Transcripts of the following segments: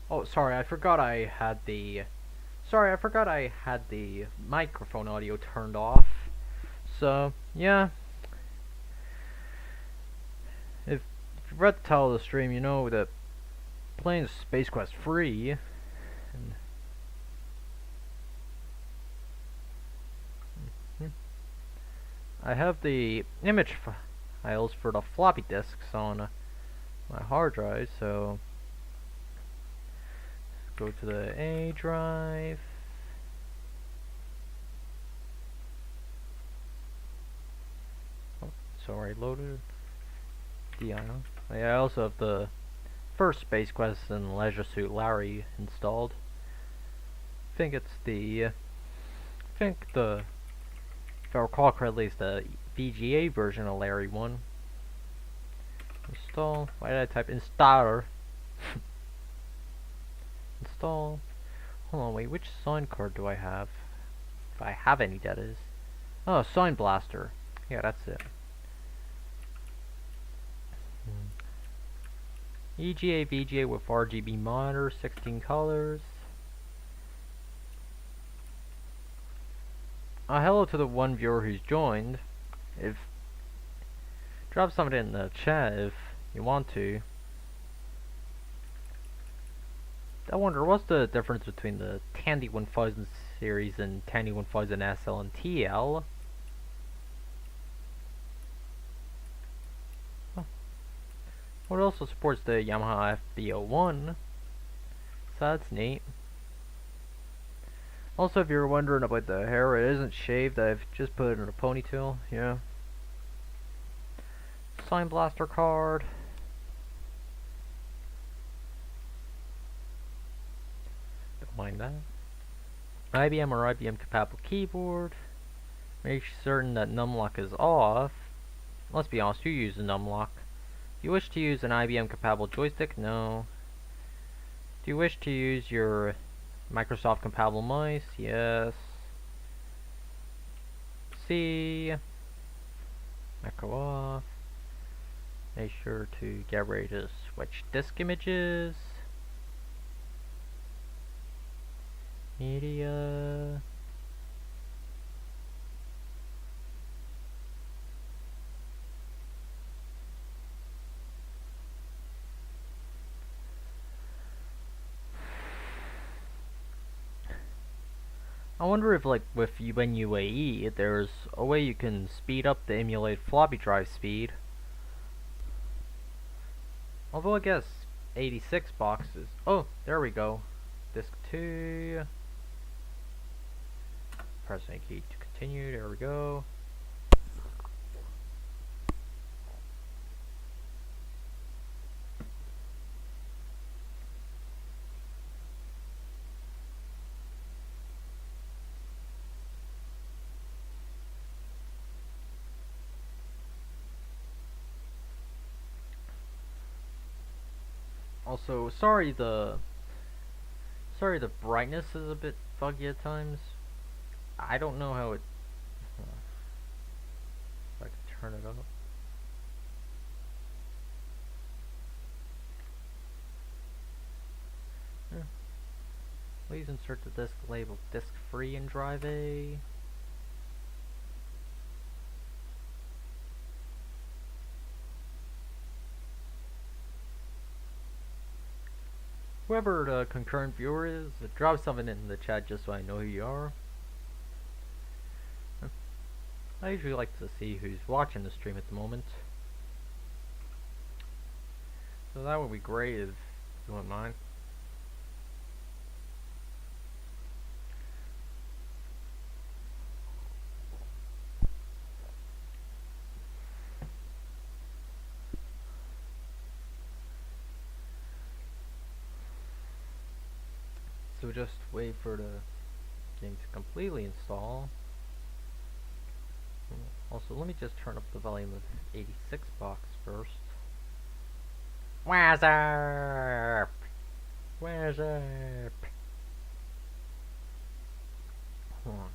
Oh, sorry, I forgot I had the... Sorry, I forgot I had the microphone audio turned off. So, yeah. If you've read the title of the stream, you know that playing Space Quest free. And I have the image files for the floppy disks on my hard drive, so go to the A drive. Oh, sorry, loaded. I also have the first Space Quest and Leisure Suit Larry installed. I think it's the, if I recall correctly, it's the VGA version of Larry 1. Install. Why did I type installer? Install. Hold on, wait, which sign card do I have? If I have any, that is. Oh, Sign Blaster. Yeah, that's it. EGA VGA with RGB monitor, 16 colors. Hello to the one viewer who's joined. Drop something in the chat if you want to. I wonder, what's the difference between the Tandy 1000 series and Tandy 1000 SL and TL? Well, it also supports the Yamaha FB01, so that's neat. Also, if you're wondering about the hair, it isn't shaved, I've just put it in a ponytail, yeah. Sign Blaster card. Don't mind that. IBM or IBM compatible keyboard. Make certain that numlock is off. Let's be honest, you use a numlock. Do you wish to use an IBM compatible joystick? No. Do you wish to use your Microsoft compatible mice? Yes. C. Echo off. Make sure to get ready to switch disk images. Media. I wonder if, like, with WinUAE, there's a way you can speed up the emulate floppy drive speed. Although I guess 86 boxes. Oh, there we go. Disk 2. Pressing key to continue. There we go. Also, sorry the brightness is a bit fuzzy at times. I don't know how it. If I can turn it up. Yeah. Please insert the disc labeled disc free in drive A. Whoever the concurrent viewer is, drop something in the chat just so I know who you are. I usually like to see who's watching the stream at the moment. So that would be great if you wouldn't mind. So just wait for the game to completely install. Also, let me just turn up the volume of 86 box first. Where's up? Where's up? Hold on.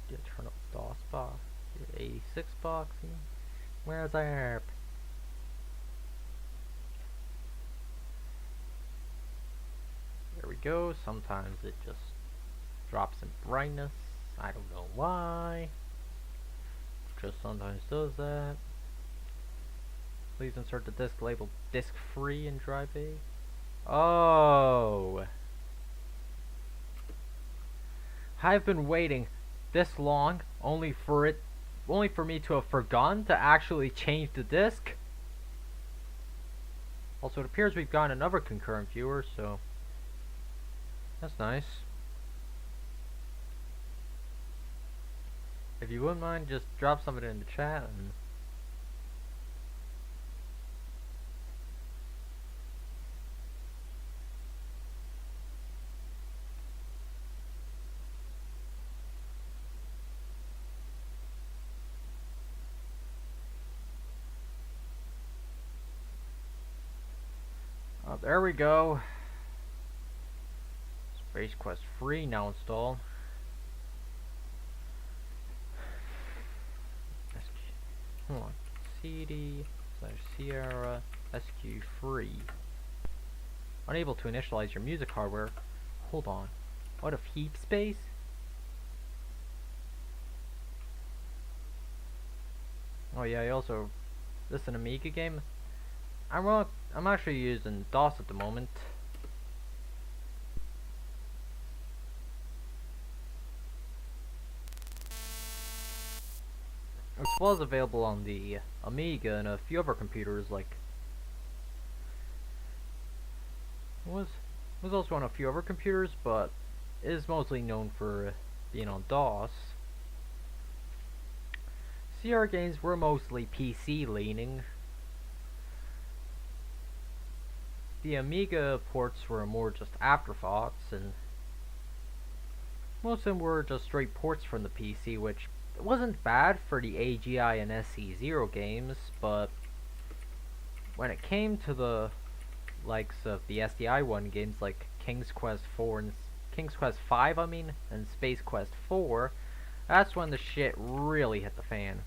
Did I turn up DOS box? 86 box? Where's up? There we go. Sometimes it just drops in brightness. I don't know why. Just sometimes does that. Please insert the disc labeled disc free in drive A. Oh. I've been waiting this long only for me to have forgotten to actually change the disc. Also, it appears we've got another concurrent viewer, so that's nice. If you wouldn't mind, just drop something in the chat and oh, there we go. Space Quest free now installed. Hold on. CD/Sierra SQ free. Unable to initialize your music hardware. Hold on. What if heap space? Oh yeah, also this is an Amiga game. I'm actually using DOS at the moment. It was available on the Amiga and a few other computers, like was also on a few other computers, but is mostly known for being on DOS. CR games were mostly PC leaning. The Amiga ports were more just afterthoughts, and most of them were just straight ports from the PC, which wasn't bad for the AGI and SC0 games, but when it came to the likes of the SDI1 games like King's Quest 4 and King's Quest 5, and Space Quest 4, that's when the shit really hit the fan.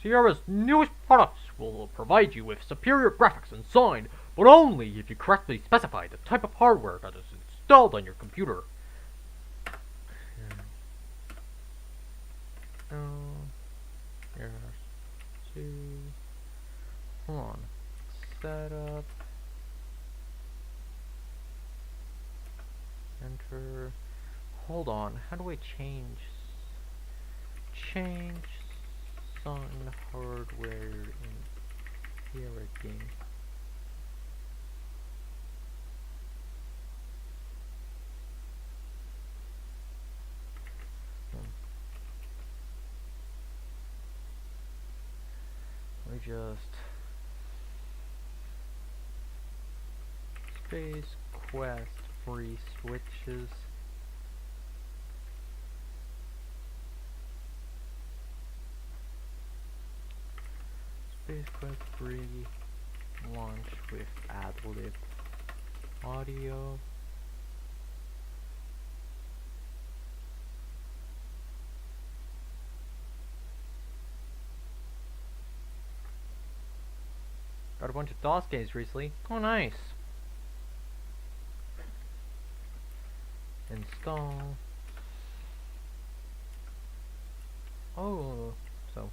Sierra's newest products will provide you with superior graphics and sound, but only if you correctly specify the type of hardware that is installed on your computer. Hold on. Setup. Enter. Hold on. How do I change Sun hardware in Sierra game? Let me just Space Quest free switches. Space Quest free Launch with AdLib audio. Got a bunch of DOS games recently. Oh, nice. Install. Oh, so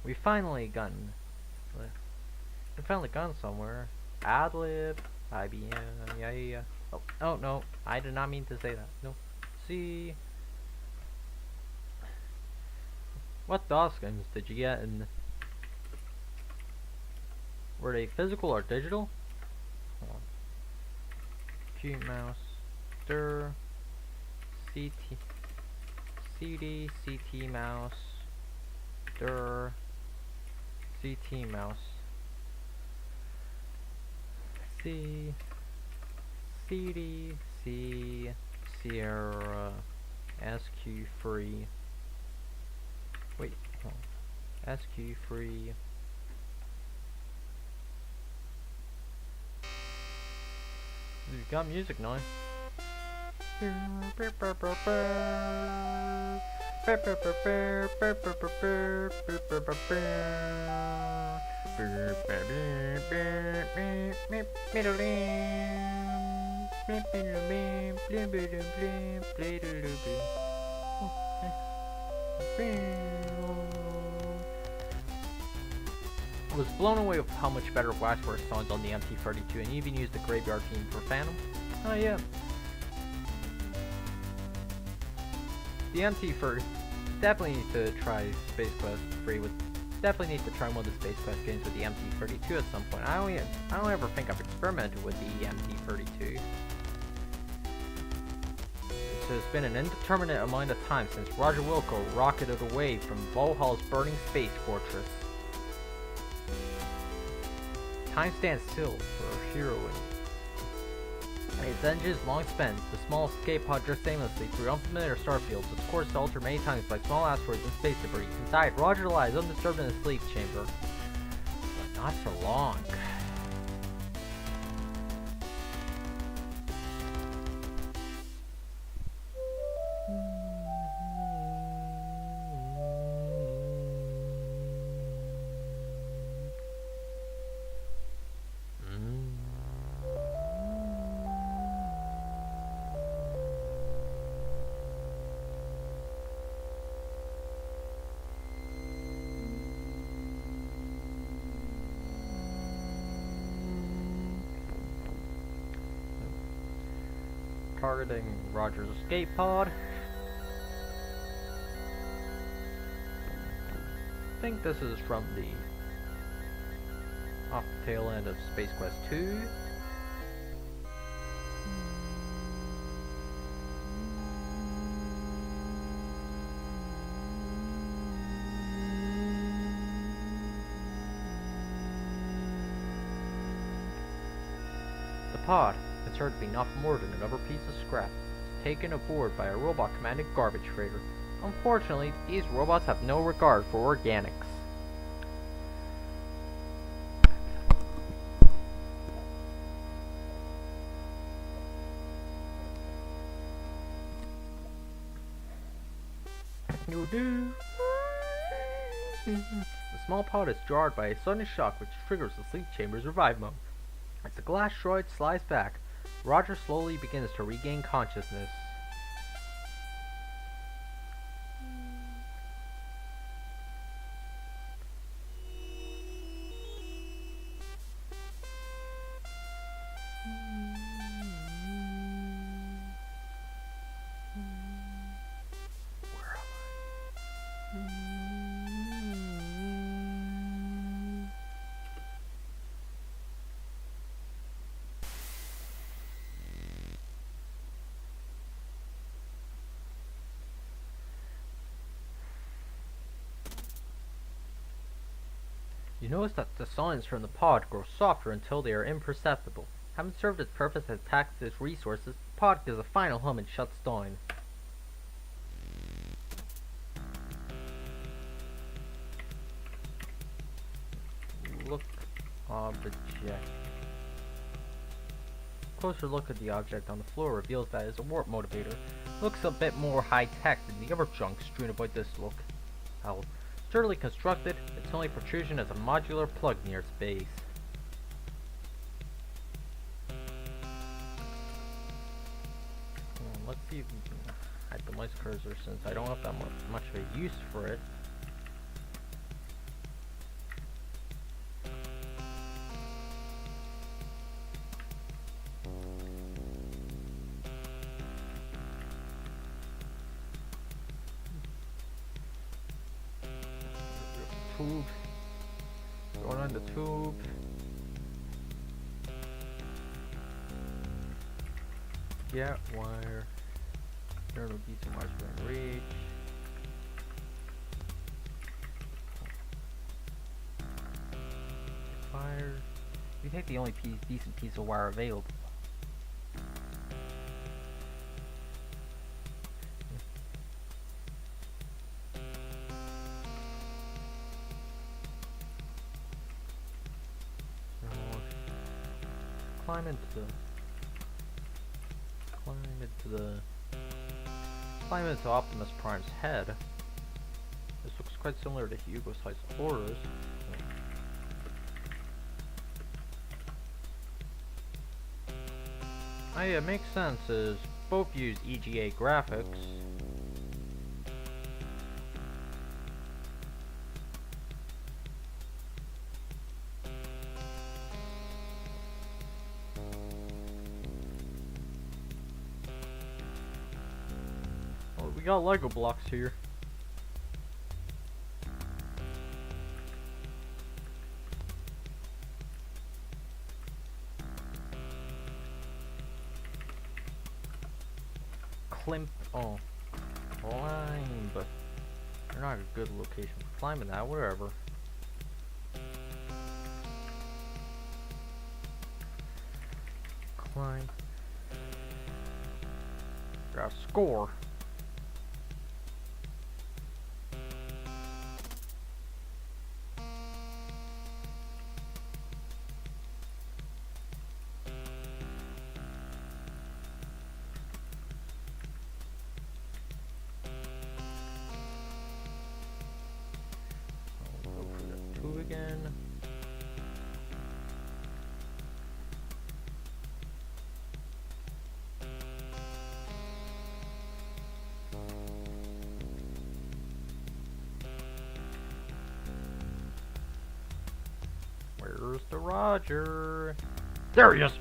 we finally gotten somewhere. AdLib, IBM, yeah. Oh no, I did not mean to say that. No. See, what DOS games did you get, and were they physical or digital? Hold on. Cute mouse, dir, CT, CD, CT mouse, dir, CT mouse. C, CD, C, Sierra, SQ free. Wait, hold on. SQ free. You got music now. I was blown away with how much better Waxworks sounds on the MT32, and even used the Graveyard theme for Phantom. Oh yeah. The MT1st definitely need to try Space Quest 3 with. Definitely need to try one of the Space Quest games with the MT32 at some point. I don't ever think I've experimented with the MT32. So it's been an indeterminate amount of time since Roger Wilco rocketed away from Valhalla's burning space fortress. Time stands still for a hero. Its engines long spent, the small escape pod drifts aimlessly through unfamiliar starfields, its course altered many times by small asteroids and space debris. Inside, Roger lies undisturbed in his sleep chamber. But not for long. Targeting Roger's escape pod. I think this is from the off the tail end of Space Quest 2. The pod. It's heard to be nothing more than another piece of scrap, taken aboard by a robot-commanded garbage freighter. Unfortunately, these robots have no regard for organics. The small pod is jarred by a sudden shock which triggers the sleep chamber's revive mode. As the glass droid slides back, Roger slowly begins to regain consciousness. Where am I? You notice that the sounds from the pod grow softer until they are imperceptible. Having served its purpose and taxed its resources, the pod gives a final hum and shuts down. Look Object. Closer look at the object on the floor reveals that it's a warp motivator. Looks a bit more high-tech than the other junk strewn about this look. How sturdily constructed, its only protrusion is a modular plug near its base. Let's see if we can hide the mouse cursor since I don't have that much of a use for it. Tube. Going on the tube. Get wire. There will be too much within reach. Fire. We take the only decent piece of wire available. Climb into Optimus Prime's head. This looks quite similar to Hugo-sized horrors. Oh yeah, it makes sense as both use EGA graphics. We got Lego blocks here. Oh, climb, but they're not a good location for climbing that, wherever. Climb. Got a score. Again. Where's the Roger? There he is!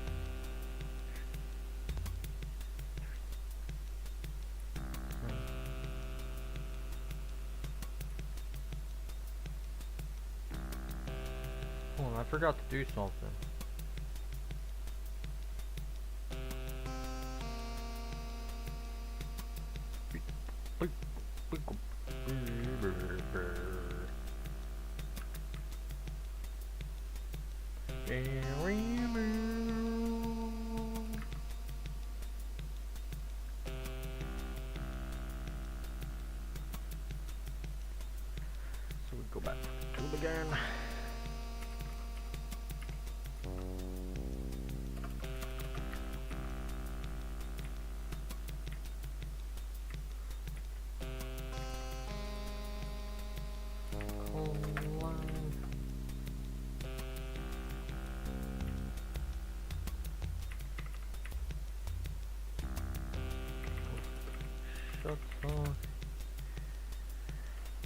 I forgot to do something. So we go back to the tube again.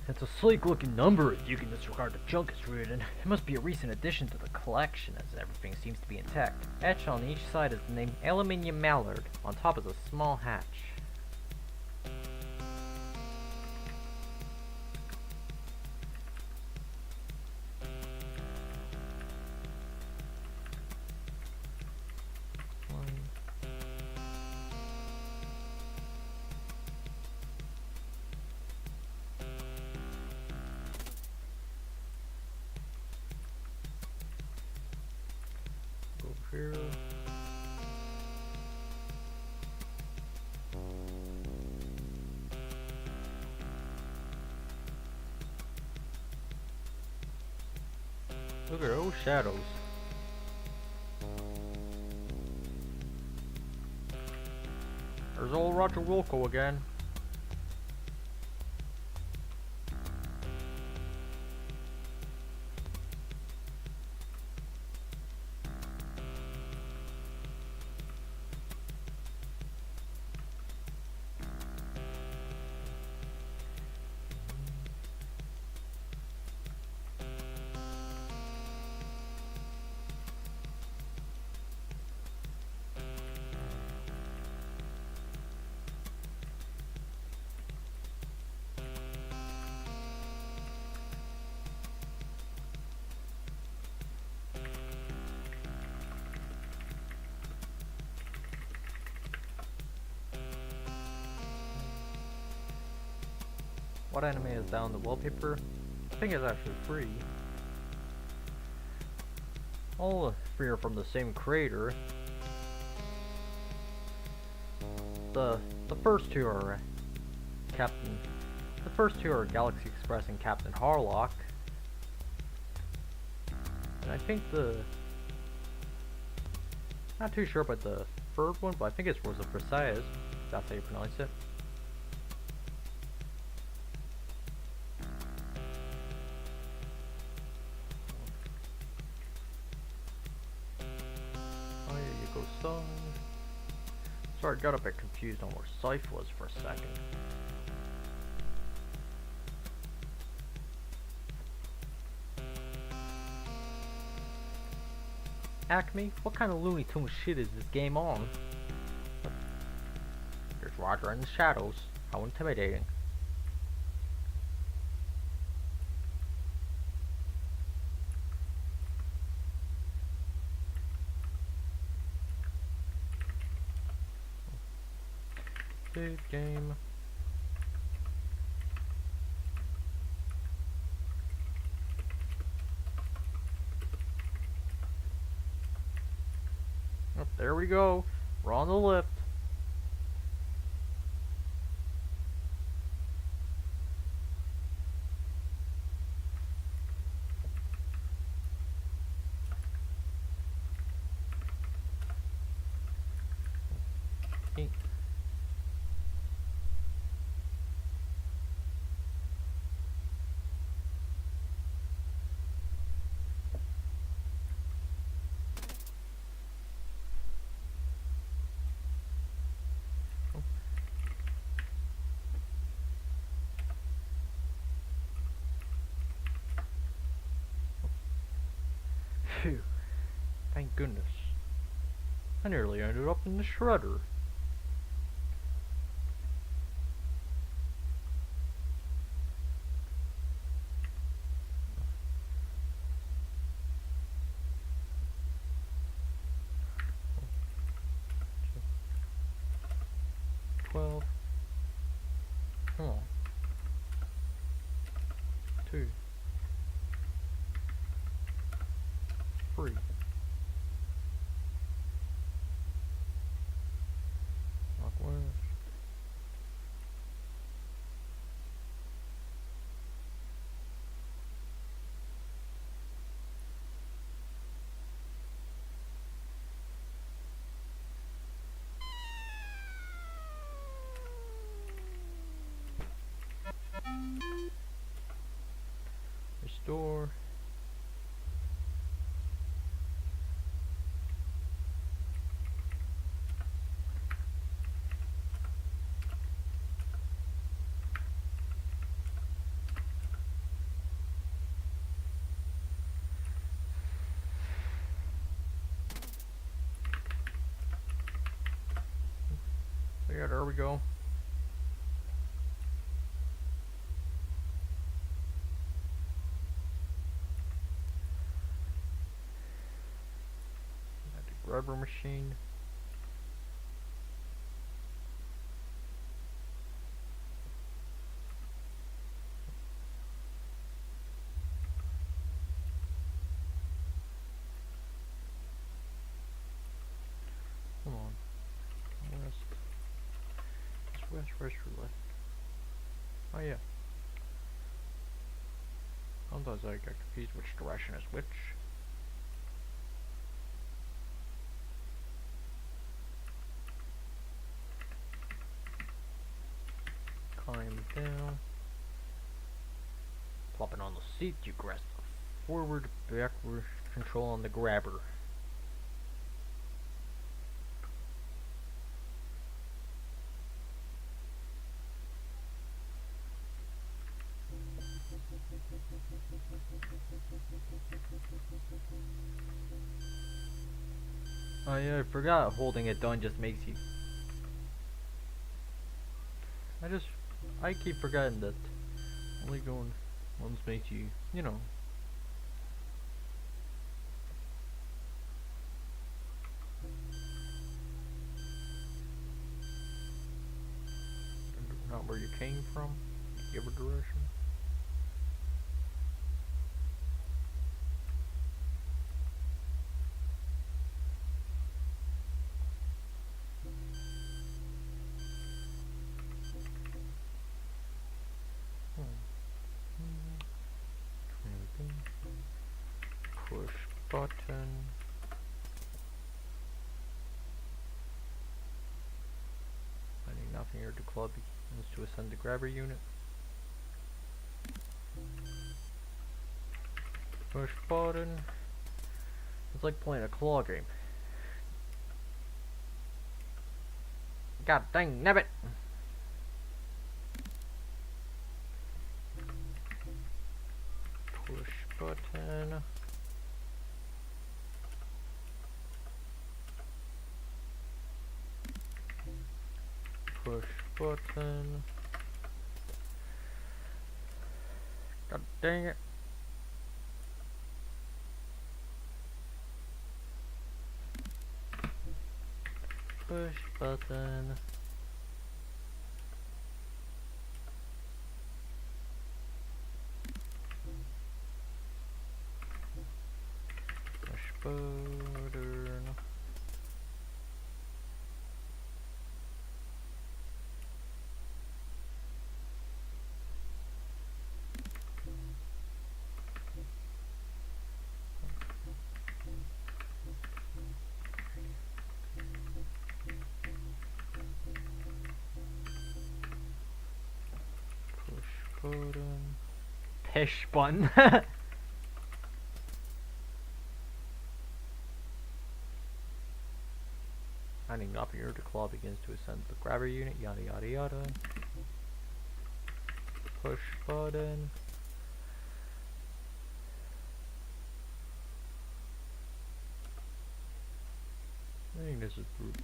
It's a sleek looking number if you can disregard the junk it's rooted in. It must be a recent addition to the collection as everything seems to be intact. Etched on each side is the name Aluminium Mallard. On top is a small hatch. Here. Look at those shadows. There's old Roger Wilco again. What anime is down the wallpaper? I think it's actually free. All three are from the same creator. The first two are Galaxy Express and Captain Harlock. And I think not too sure about the third one, but I think it's Rosa Versailles. That's how you pronounce it. Sorry, got a bit confused on where Scythe was for a second. Acme, what kind of Looney Tunes shit is this game on? There's Roger in the shadows. How intimidating. Save game. Oh, there we go. We're on the lift. Phew. Thank goodness. I nearly ended up in the shredder. Come on. 2, 3. Northwest. Restore. Yeah, there we go. Rubber machine. Come on. West. It's west, west, or left. Oh yeah. Sometimes I get confused which direction is which. seat, you grasp forward, backward control on the grabber. Oh yeah, I forgot holding it down just makes you... I keep forgetting that only going once makes you, you know. Not where you came from. Give a direction. Push button. Finding nothing here to club begins to ascend the grabber unit. Push button. It's like playing a claw game. God dang nabbit! Push button. Push button. God dang it. Push button. Push button. Button. Push button. Finding up here, the claw begins to ascend the grabber unit, yada yada yada. Push button. I think this is brute.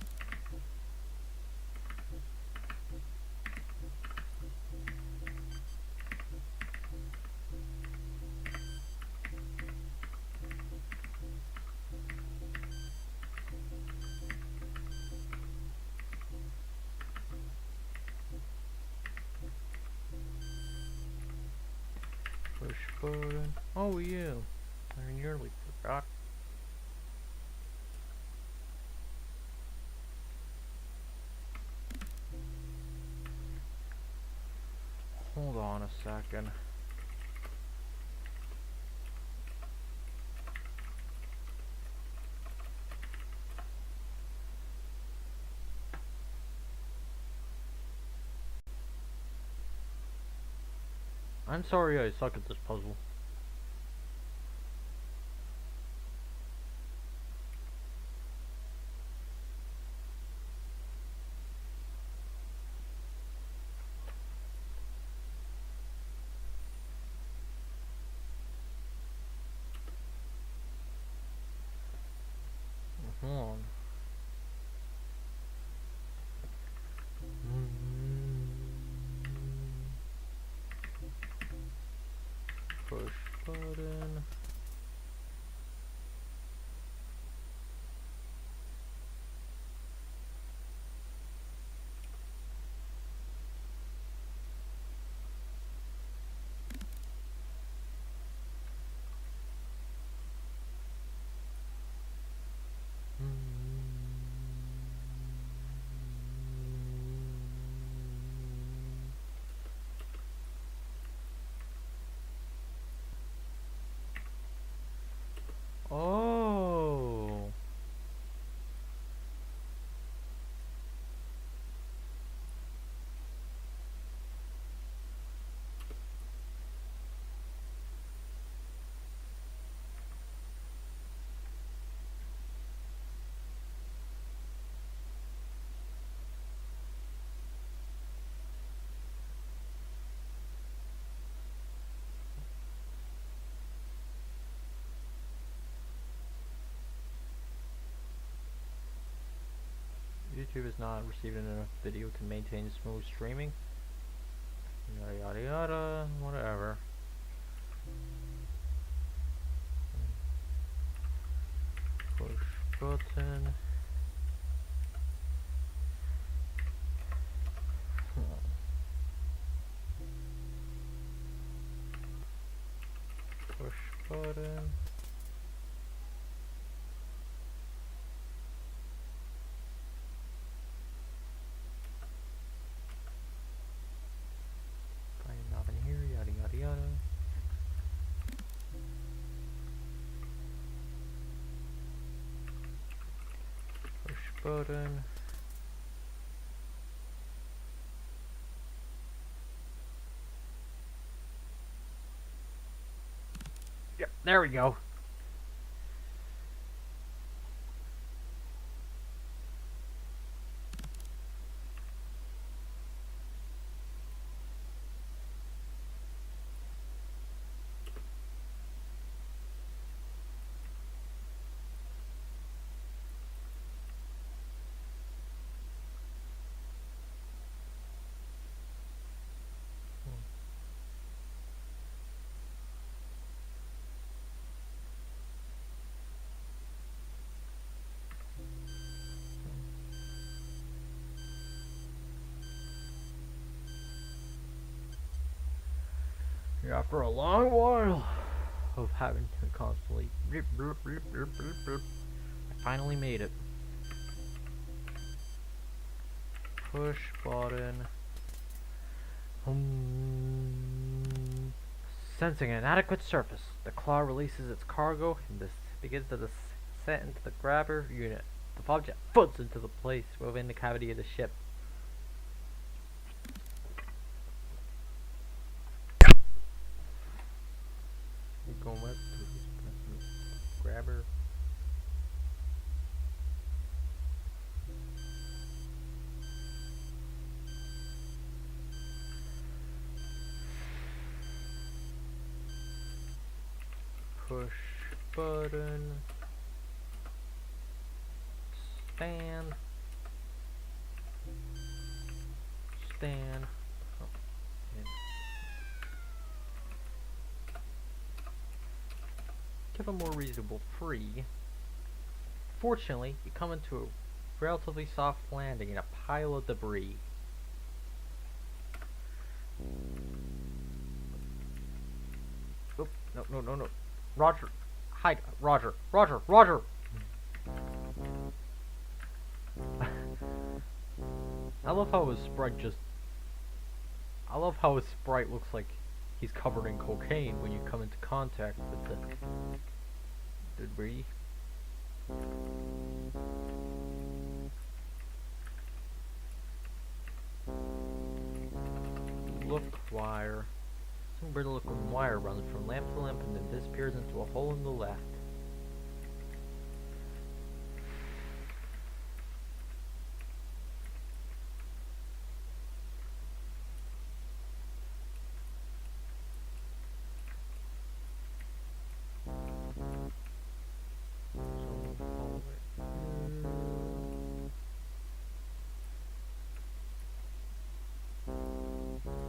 Push button. Oh yeah, I nearly forgot. Hold on a second. I'm sorry I suck at this puzzle. Hold on. Push button. YouTube is not receiving enough video to maintain smooth streaming. Yada yada yada, whatever. Push button. Push button. Find knob in here, yada yada yada. Push button. Yep, there we go. After a long while of having to constantly blip, blip, blip, blip, blip, blip, I finally made it. Push button. Sensing an inadequate surface, the claw releases its cargo and this begins to descend into the grabber unit. The object foots into the place within the cavity of the ship. Going up to this grabber. Push button. Stand. Stand. Oh, yeah. Give a more reasonable free. Fortunately, you come into a relatively soft landing in a pile of debris. Oop, no, no, no, no. Roger, hide, Roger, Roger, Roger! I love how his sprite looks like he's covered in cocaine when you come into contact with the debris. Look wire. Some brittle looking wire runs from lamp to lamp and then disappears into a hole in the left.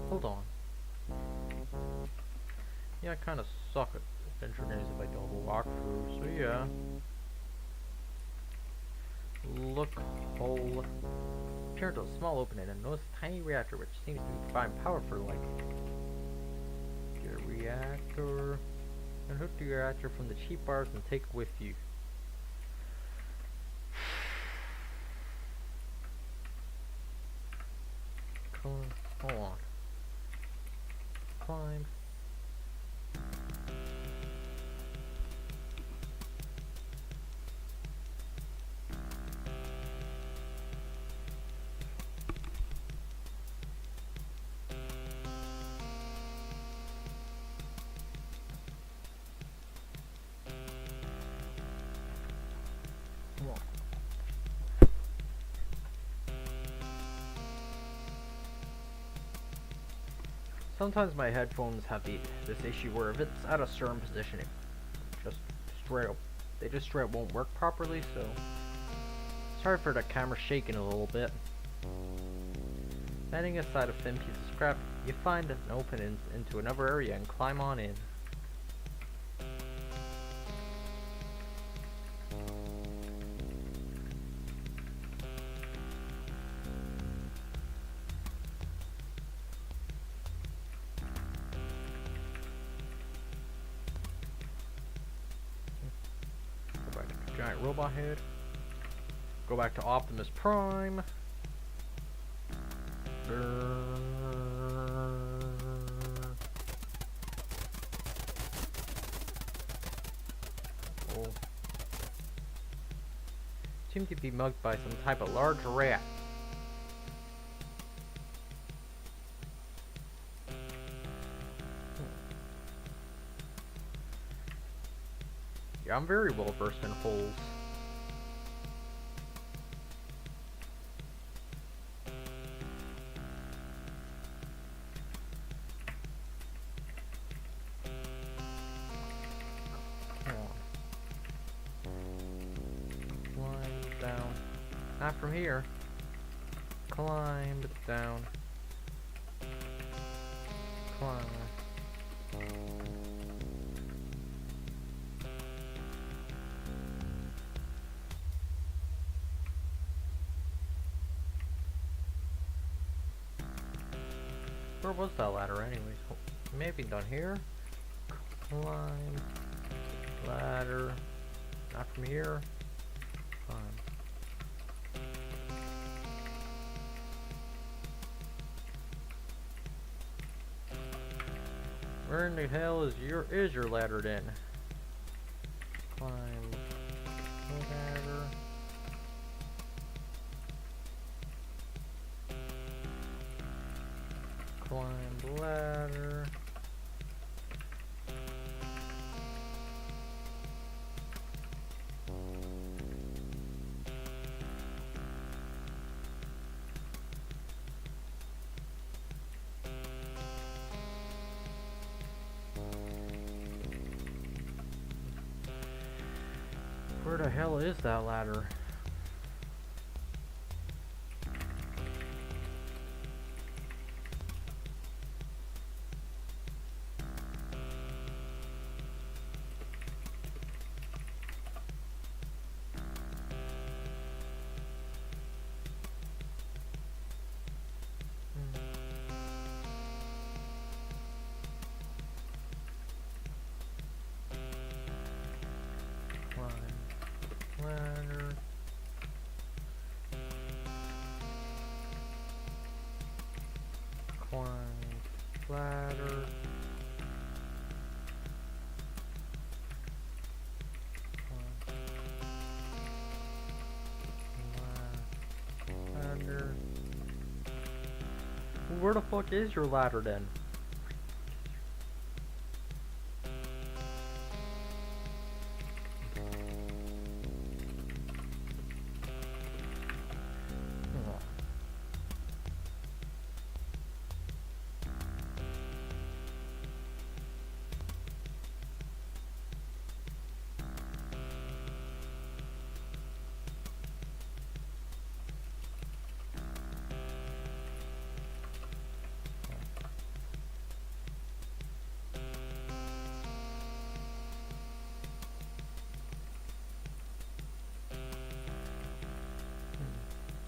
Hold on. Yeah, I kind of suck at adventure games if I don't walk through, so yeah. Look hole. Peer into a small opening and notice a tiny reactor which seems to be providing power for life. Get a reactor. And hook the reactor from the cheap bars and take it with you. Come on. Hold on. Climb. Come on. Sometimes my headphones have this issue where if it's at a certain position, it just straight up won't work properly. So Sorry for the camera shaking a little bit. Standing aside a thin piece of scrap, you find an opening into another area and climb on in. Go back to the giant robot head. Go back to Optimus Prime. Oh. Seem to be mugged by some type of large rat. Yeah, I'm very well versed in holes. Down. Not from here. Climb down. Climb. Where was that ladder anyways? Maybe down here? Climb. Ladder. Not from here. Climb. Where in the hell is your ladder then? Climb ladder. Climb ladder. Where the hell is that ladder? Ladder. Climb ladder. Ladder. Where the fuck is your ladder then?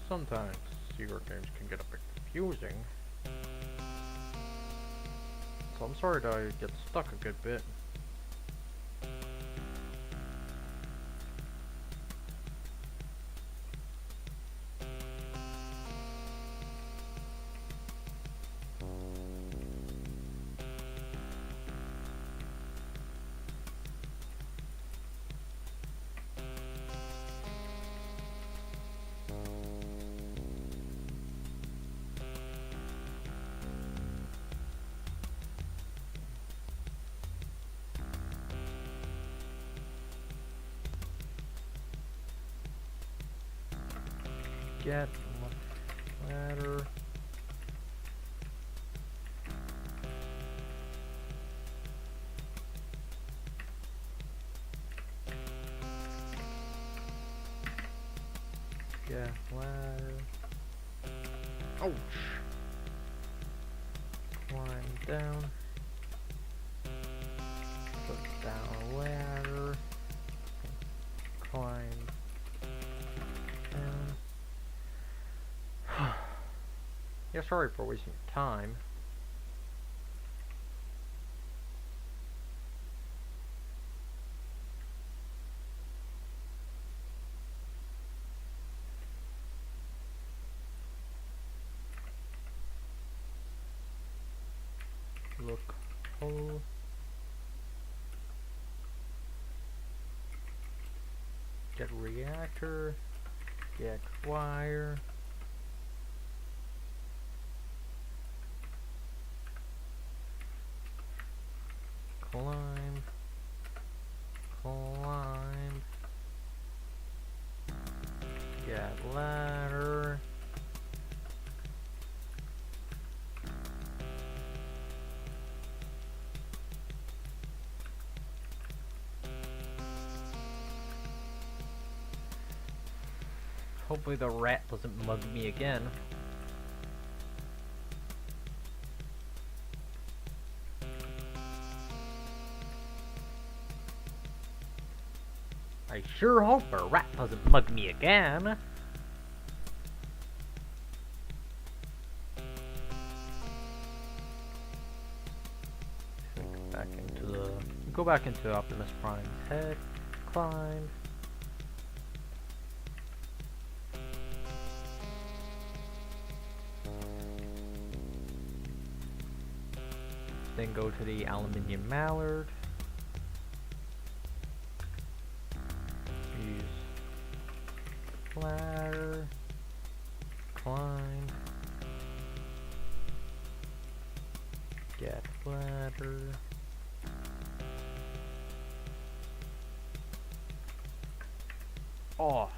Sometimes secret games can get a bit confusing, so I'm sorry that I get stuck a good bit. Get ladder. ladder. Ouch! Climb down. Put down a ladder. Climb down. Yeah, sorry for wasting your time. Look hole. Get reactor. Get wire. Climb. Climb. Get ladder. Hopefully the rat doesn't mug me again. I sure hope a rat doesn't mug me again. Go back into Optimus Prime's head. Climb. Then go to the aluminium mallard. Use ladder. Climb. Get ladder. Oh.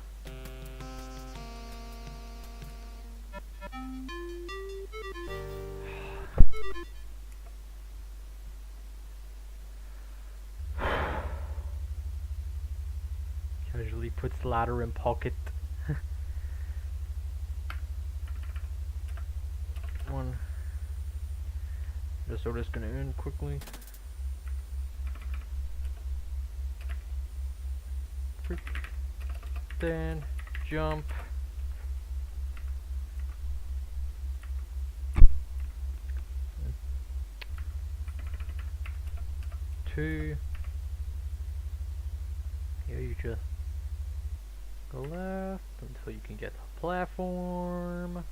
Casually puts ladder in pocket. One. The soda's gonna end quickly. Then jump. Two. Here you just go left until you can get the platform.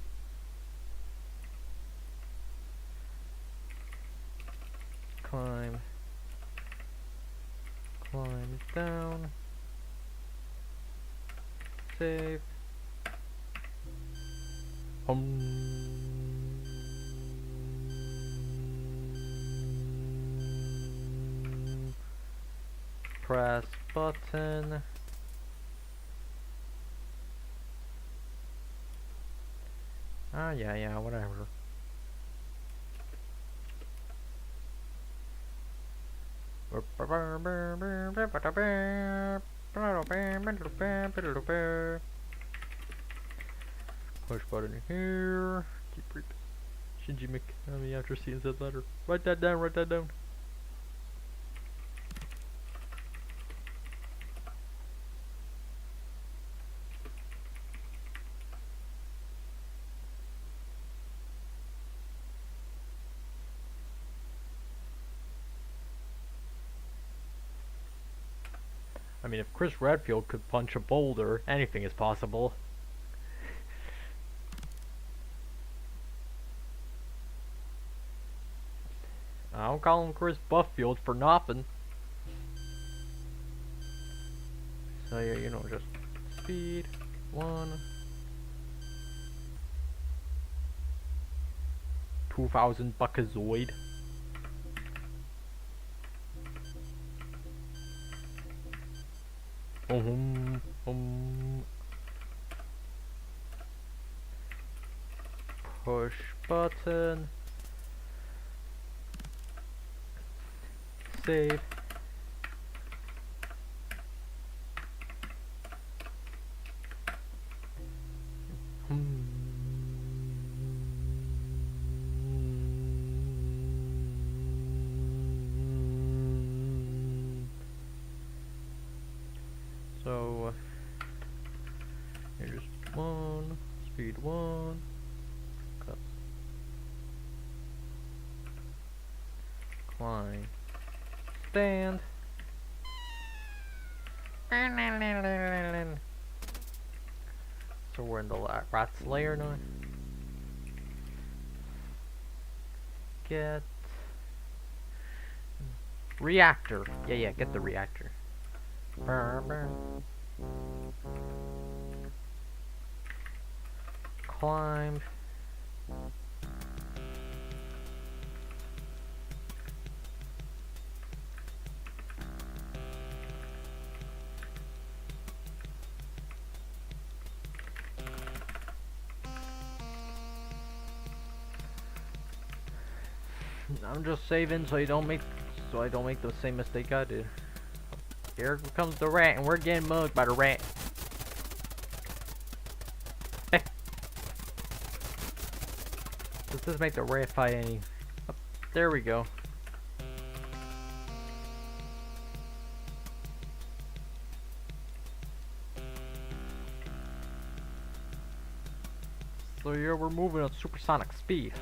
Climb. Climb down. Save. Press button. Yeah, whatever. Push button here. Keep reading. Shinji Mikami after seeing that letter. Write that down, write that down. I mean, if Chris Redfield could punch a boulder, anything is possible. I don't call him Chris Buffield for nothing. So yeah, you know, just speed, 1. 2000 Buckazoid. Push button. Save. So here's 1, speed 1, cut, climb, stand. So we're in the rat's lair now. Get reactor. Yeah, get the reactor. Climb. I'm just saving so I don't make the same mistake I did. Here comes the rat, and we're getting mugged by the rat. Hey. Does this make the rat fight any? Oh, there we go. So here we're moving at supersonic speed.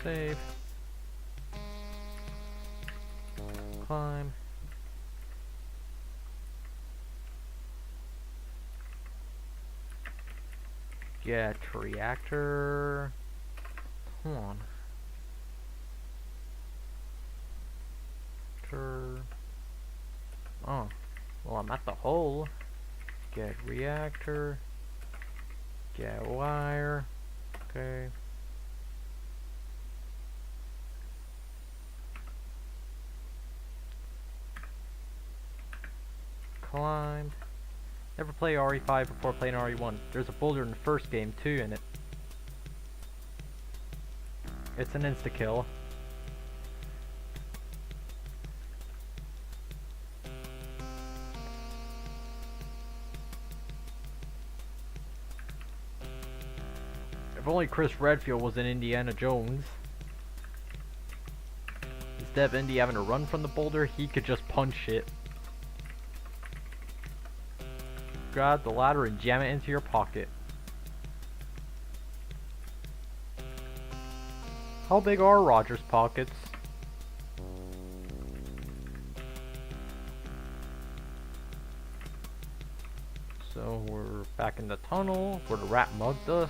Save. Climb. Get reactor. Come on. Oh. Well, I'm at the hole. Get reactor. Get wire. Okay. Climb. Never play RE5 before playing RE1. There's a boulder in the first game too in it. It's an insta-kill. If only Chris Redfield was in Indiana Jones. Instead of Indy having to run from the boulder, he could just punch it. Grab the ladder and jam it into your pocket. How big are Roger's pockets? So we're back in the tunnel where the rat mugged us.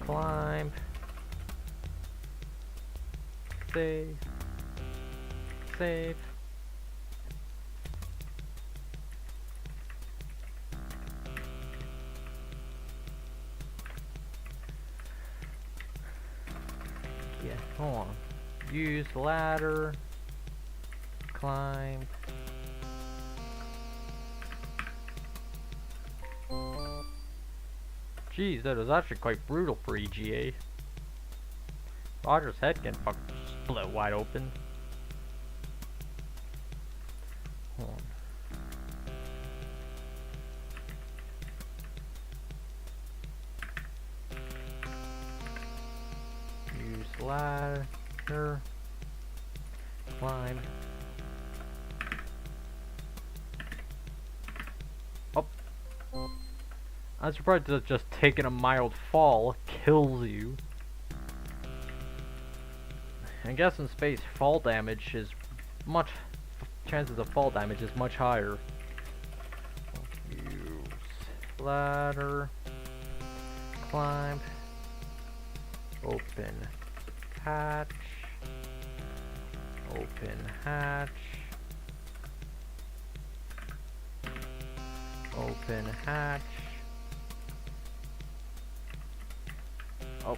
Climb. Save. Save. Yeah, hold on. Use the ladder. Climb. Jeez, that is actually quite brutal for EGA. Roger's head can fucking split wide open. Hold on. Use ladder. Climb. Up. I'm surprised that just taking a mild fall kills you. I guess in space, fall damage is much. Chances of fall damage is much higher. Use ladder. Climb. Open hatch. Open hatch. Open hatch. Oh.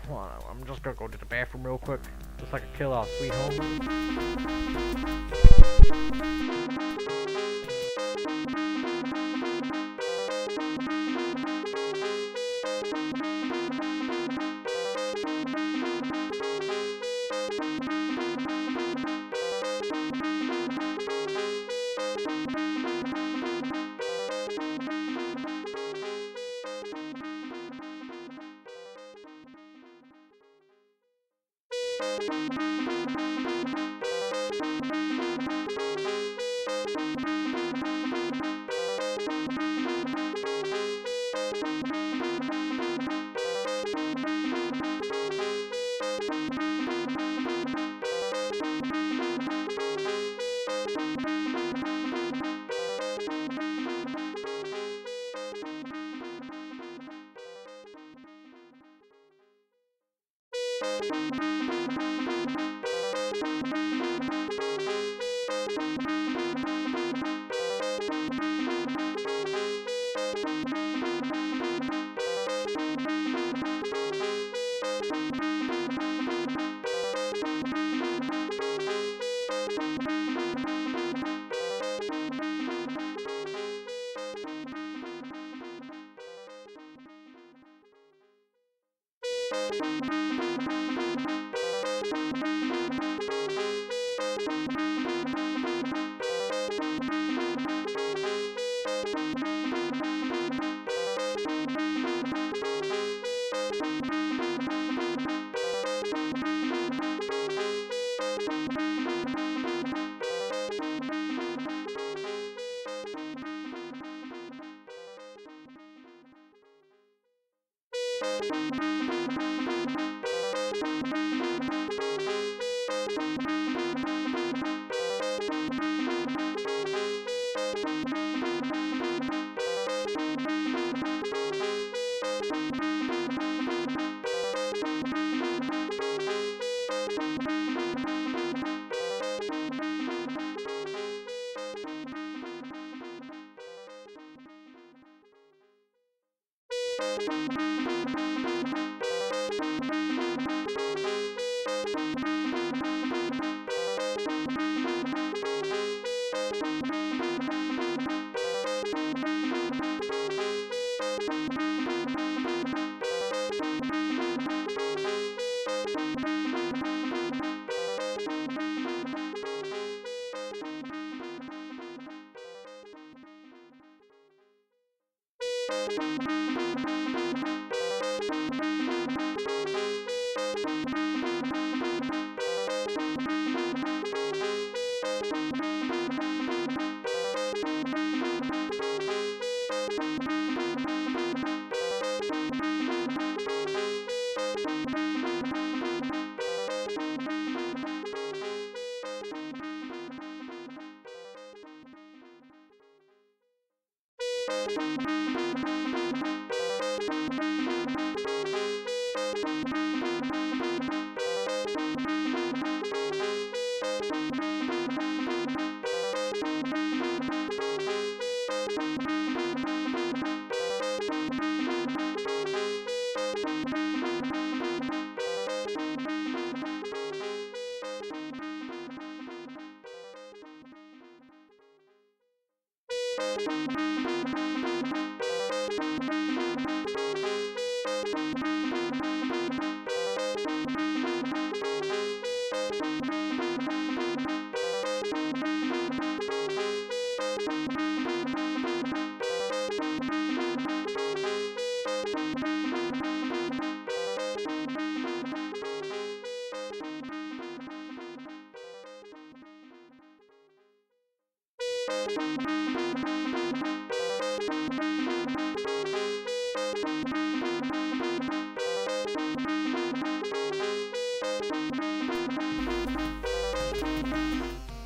Hold on, I'm just gonna go to the bathroom real quick. Looks like a kill off Sweet Home.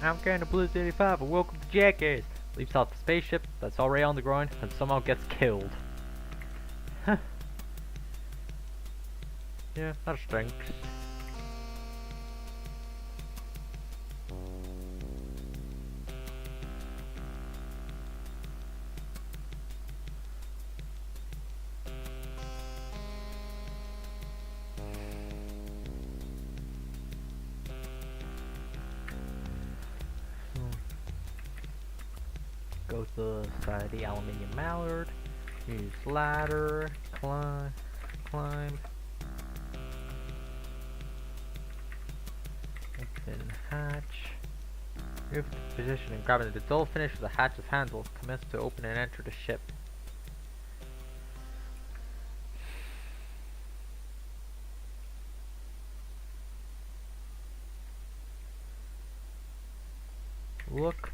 I'm Captain Blizzard 85 and welcome to Jackass. Leaps off the spaceship that's already on the ground and somehow gets killed. Huh. Yeah, that stinks. Go to the side of the aluminium mallard, use ladder, climb, open hatch, move to position and grabbing the dull finish of the hatch's handle, commence to open and enter the ship. Look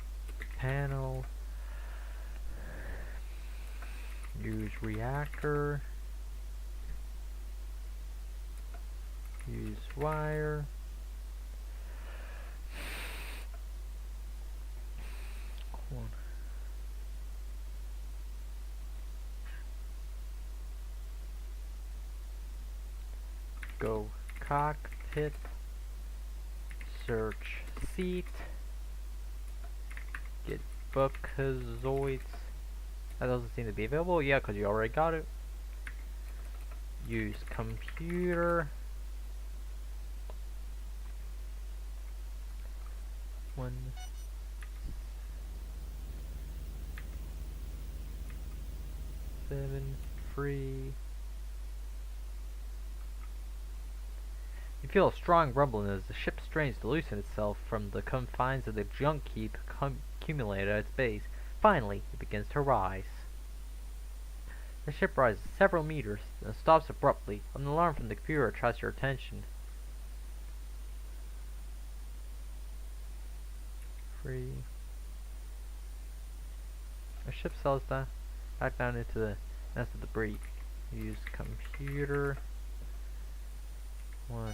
panel. Use reactor. Use wire. Go cockpit. Search seat. Get Bookazoids. That doesn't seem to be available. Yeah, because you already got it. Use computer. 1 7 free. You feel a strong rumbling as the ship strains to loosen itself from the confines of the junk heap accumulated at its base. Finally, it begins to rise. The ship rises several meters, then stops abruptly. An alarm from the computer attracts your attention. Free. The ship settles down, back down into the nest of debris. Use computer. 1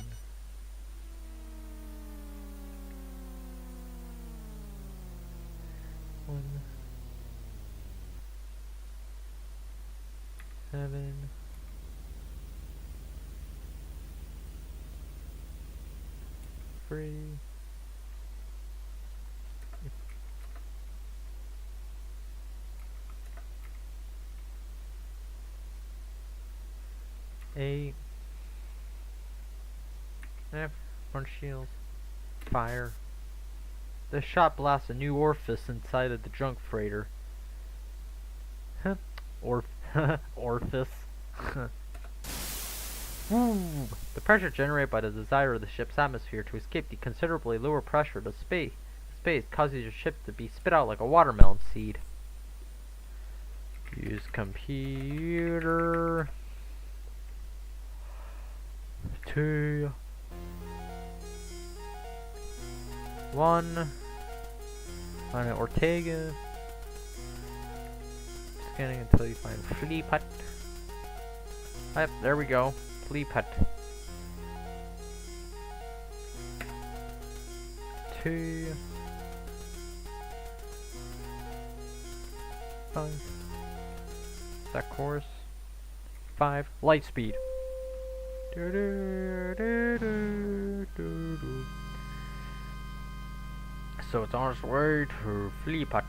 7 free. Front shields. Fire. The shot blasts a new orifice inside of the junk freighter. Orifice. Woo! The pressure generated by the desire of the ship's atmosphere to escape the considerably lower pressure of space causes your ship to be spit out like a watermelon seed. Use computer. 2 1 Find Ortega. Scanning until you find Fleaput. Yep, there we go. Fleaput. 2 5 Set course. 5 light speed. So it's on its way to Fleaput.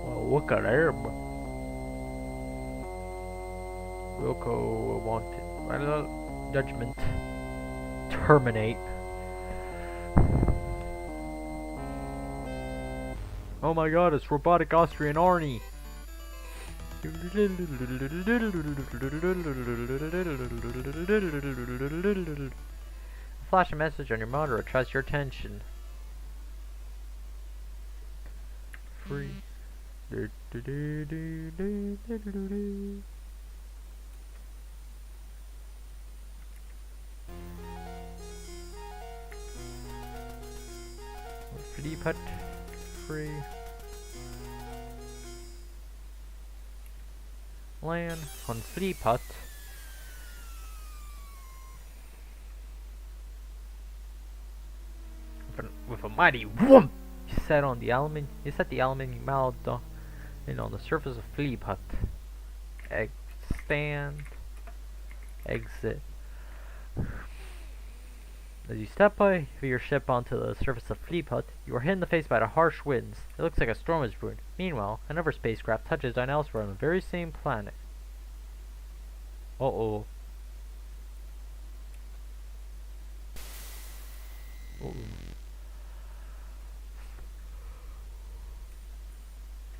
Well, look at there. Wilco wanted. Judgment. Terminate. Oh my god, it's robotic Austrian Arnie. A flash message on your monitor attracts your attention. Free. Fleaput. Free. Land on Fleaput. With a mighty whoomp, you set the aluminium mallet on the surface of Fleaput. Stand. Exit. As you step by your ship onto the surface of Fleaput, you are hit in the face by the harsh winds. It looks like a storm is brewing. Meanwhile, another spacecraft touches down elsewhere on the very same planet. Uh-oh.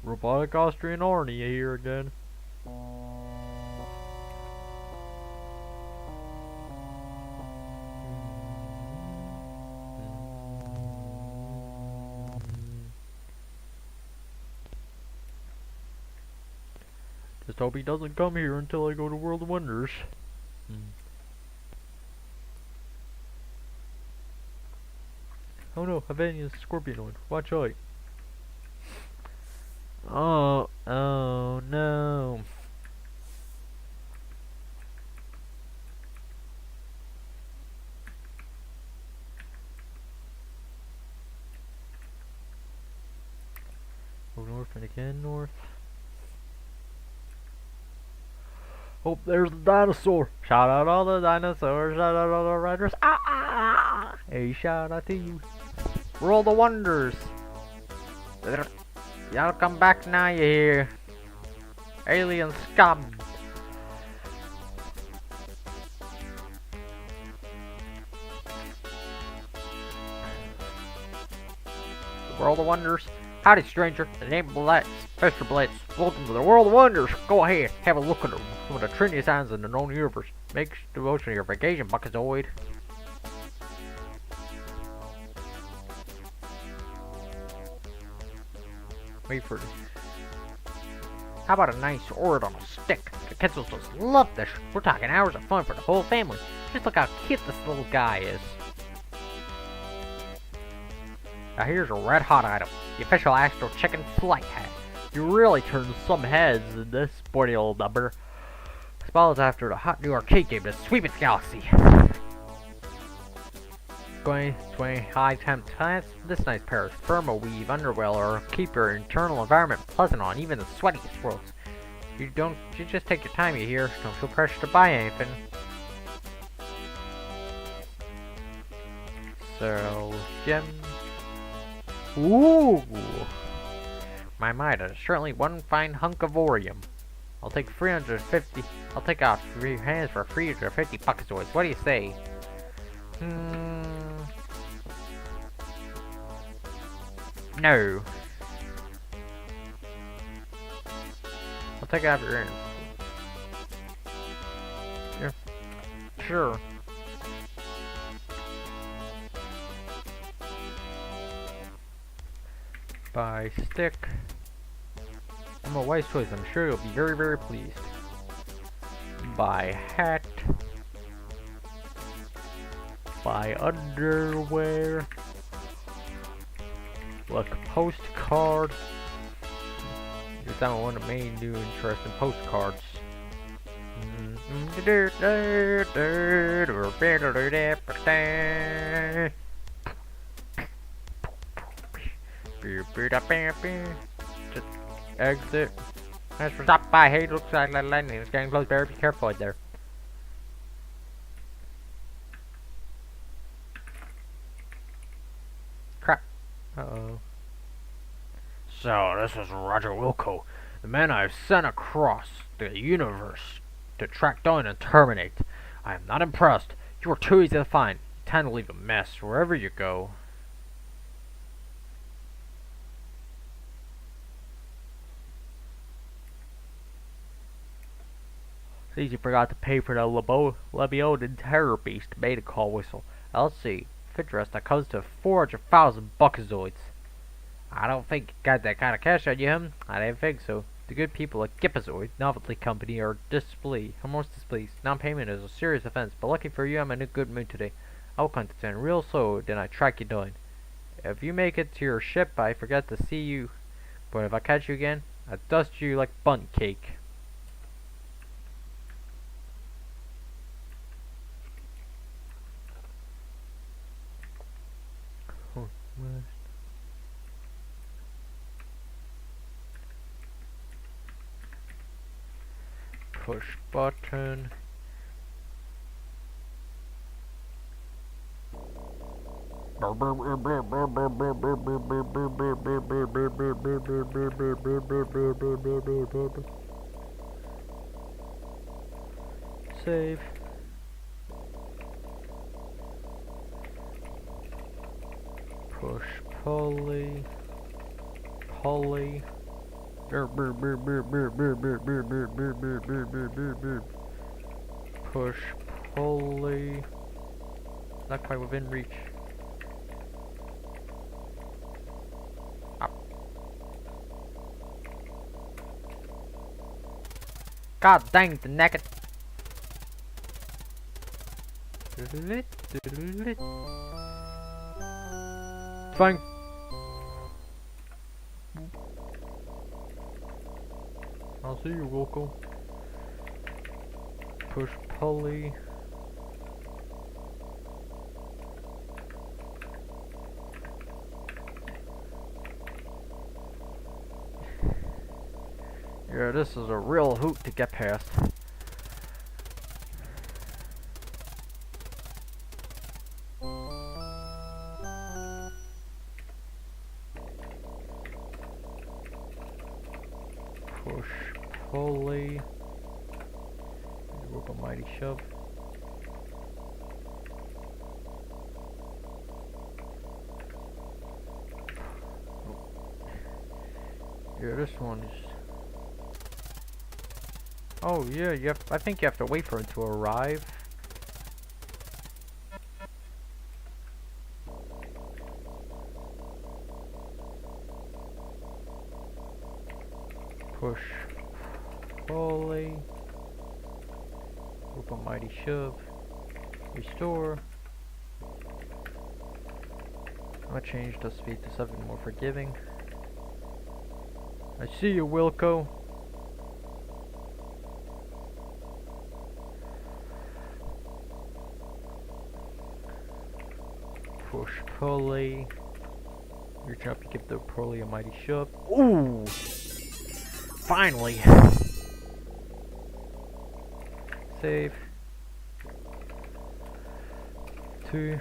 Robotic Austrian Arnie here again. just hope he doesn't come here until I go to World of Wonders. Oh no, Havania's Scorpionoid. Watch out. Oh no. Go north and again north. Oh, there's the dinosaur. Shout out all the dinosaurs. Shout out all the riders. Ah! Hey, shout out to you. World of Wonders. Y'all come back now, you hear? Alien scum. World of Wonders. Howdy, stranger. The name Blitz, Mr. Blitz. Welcome to the World of Wonders. Go ahead, have a look at some of the trendiest signs in the known universe. Make devotion of your vacation, Buckazoid. Wait for it. How about a nice orb on a stick? The kids will just love this. We're talking hours of fun for the whole family. Just look how cute this little guy is. Now here's a red hot item. The official Astro Chicken flight hat. You really turn some heads in this sporty old number. Follows after the hot new arcade game to sweep its galaxy. 20 high temp times. This nice pair of thermo-weave underwear will keep your internal environment pleasant on even the sweatiest worlds. You just take your time, you hear. Don't feel pressure to buy anything. So, gems. Ooh! My, that is certainly one fine hunk of Orium. I'll take 350. I'll take out 3 hands for 350 Buckazoids. What do you say? No. I'll take it out your hands. Yeah. Sure. Buy stick. I'm a wise choice. I'm sure you'll be very, very pleased. Buy hat. Buy underwear. Look, postcard. Here's that one of the main new interest in postcards. Just exit. Thanks for stopping by. Hey, looks like that lightning is getting close. Better be careful out there. Crap. Uh-oh. So, this is Roger Wilco, the man I've sent across the universe to track down and terminate. I am not impressed. You are too easy to find. You tend to leave a mess wherever you go. Seems you forgot to pay for the Lebiodin Terror Beast beta call whistle. Let's see. Fitdress that comes to 400,000 Buckazoids. I don't think you got that kind of cash on you, him. I didn't think so. The good people at Gipazoid Novelty Company are most displeased. Non-payment is a serious offense, but lucky for you, I'm in a good mood today. I will condescend real slow, then I track you down. If you make it to your ship, I forget to see you. But if I catch you again, I dust you like bundt cake. Push button. Save. Push pulley. Pulley. Push pulley. Not quite within reach. Up. God dang the naked. Fine. I'll see you, Wilco. Push pulley. Yeah, this is a real hoot to get past. Push pulley. Whoop a mighty shove. Yeah, this one is. Oh yeah, you have. I think you have to wait for it to arrive. Push pulley. Whoop a mighty shove. Restore. I'm gonna change the speed to 7 more forgiving. I see you, Wilco. Push pulley. Reach up, you give the pulley a mighty shove. Ooh! Finally! Save. 2.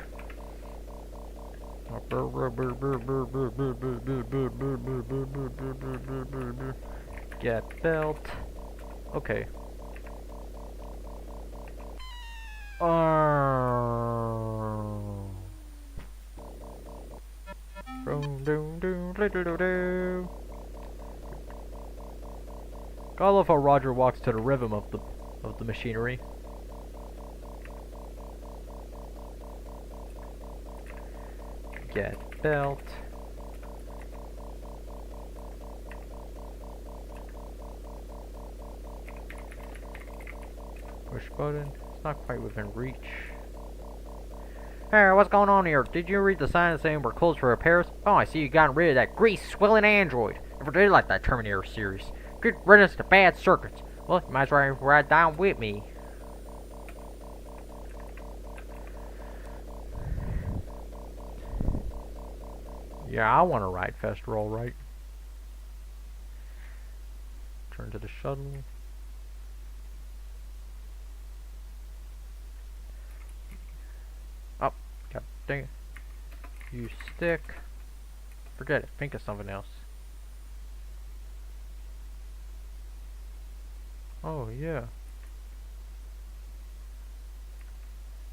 Get belt. Okay. I love how Roger walks to the rhythm of the machinery. Get belt. Push button. It's not quite within reach. Hey, what's going on here? Did you read the sign saying we're closed for repairs? Oh, I see you got rid of that grease-swilling android. Never did like that Terminator series. Good riddance to bad circuits. Well, you might as well ride down with me. Yeah, I want to ride faster, alright. Turn to the shuttle. Oh, god dang it. Use stick. Forget it, think of something else. Oh, yeah.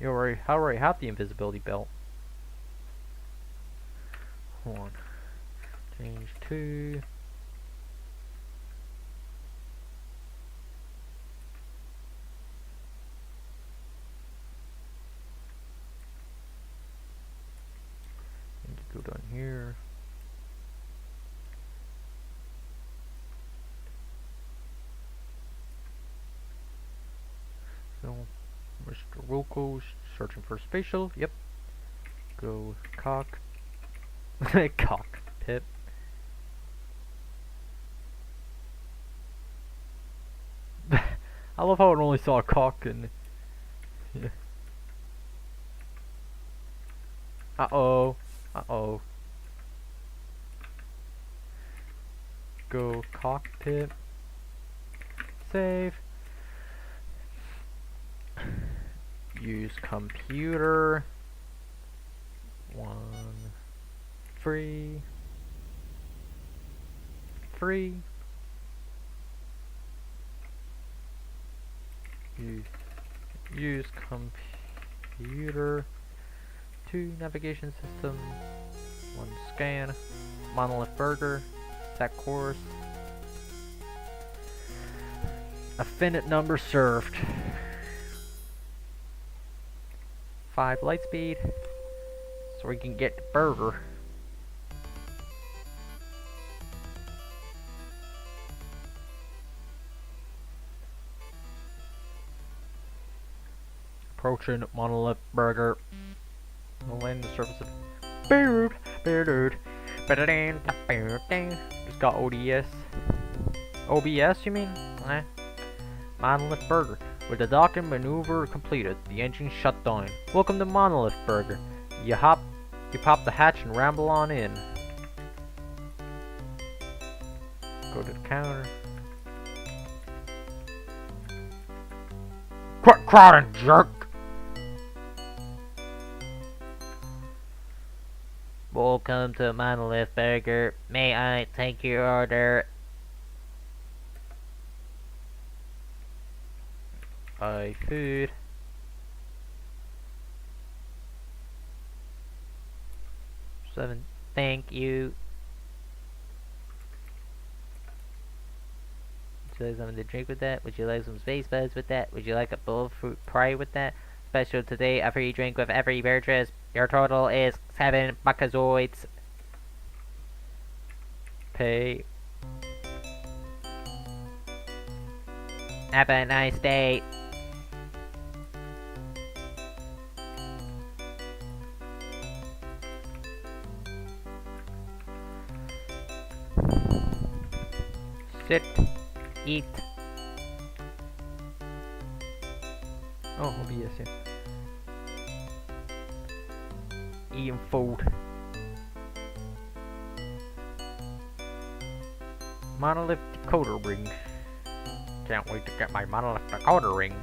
You already have the invisibility belt. Hold on. Change to. And you go down here. So, Mr. Wilco's searching for spatial. Yep. Go cock. Cockpit. I love how it only saw a cock and. Yeah. Uh-oh. Uh-oh. Go cockpit. Save. Use computer. 1. Free. Use computer. 2 navigation system. 1 scan. Monolith burger. Set course. A finite number served. 5 light speed. So we can get the burger. Approaching Monolith Burger. We'll land the surface of Beard. Just got ODS. OBS, you mean? Eh? Monolith Burger. With the docking maneuver completed, the engine shut down. Welcome to Monolith Burger. You pop the hatch and ramble on in. Go to the counter. Quit crowding, jerk! Welcome to Monolith Burger. May I take your order? Buy food. $7. Thank you. Would you like something to drink with that? Would you like some space buds with that? Would you like a bowl of fruit pie with that? Special today, a free drink with every purchase. Your total is 7 buckazoids. Pay. Have a nice day. Sit. Eat. Oh, OBS, yeah. Eating food. Monolith decoder ring. Can't wait to get my Monolith decoder ring.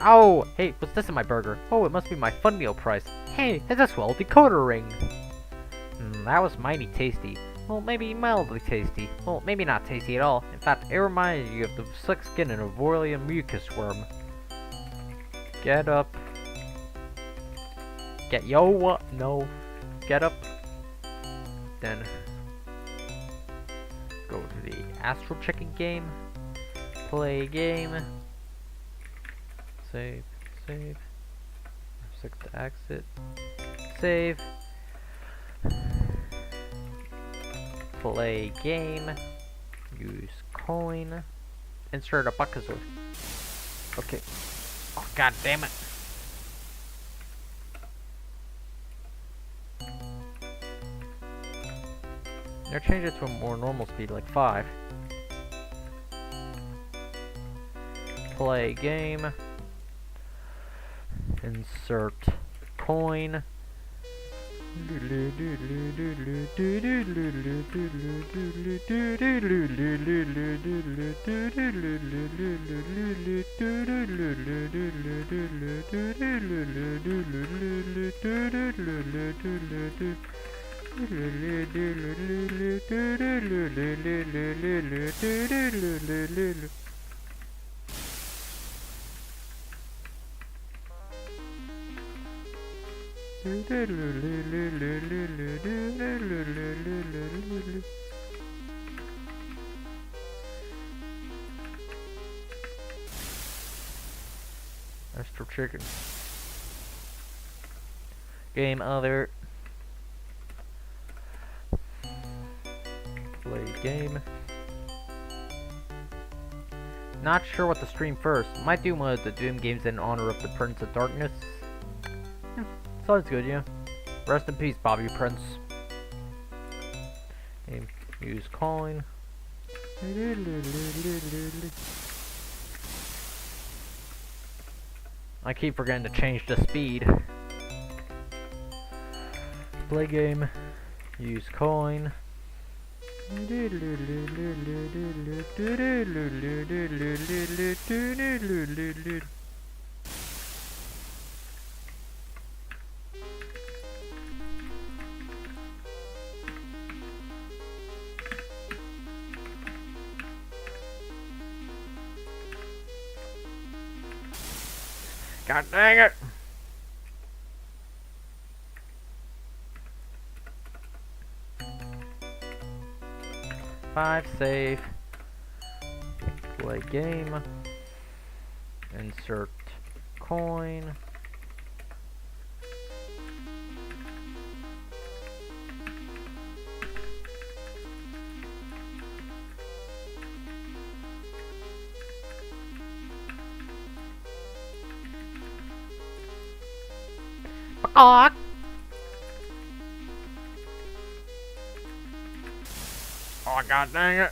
Oh, hey, what's this in my burger? Oh, it must be my fun meal price. Hey, it's a swell decoder ring. That was mighty tasty. Well, maybe mildly tasty. Well, maybe not tasty at all. In fact, it reminds you of the slick skin in a Vorlian mucus worm. Get up. Get yo what? No. Get up. Then go to the Astral Chicken game. Play game. Save. 6 to exit. Save. Play game. Use coin. Insert a buckazoid. Okay. Oh, god damn it. Now change it to a more normal speed, like 5. Play game. Insert coin. Astral Chicken. Game other. Play game. Not sure what to stream first. Might do one of the Doom games in honor of the Prince of Darkness. Sounds good, yeah. Rest in peace, Bobby Prince. Game. Use coin. I keep forgetting to change the speed. Play game. Use coin. God dang it! Five, save. Play game. Insert coin. Aw! Oh, god dang it.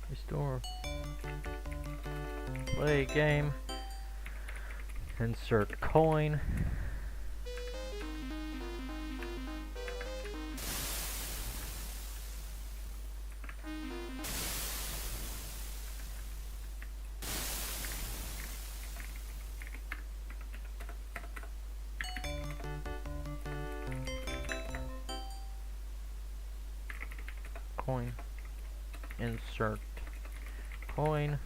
Restore. Play game. Insert coin. Coin. Insert coin.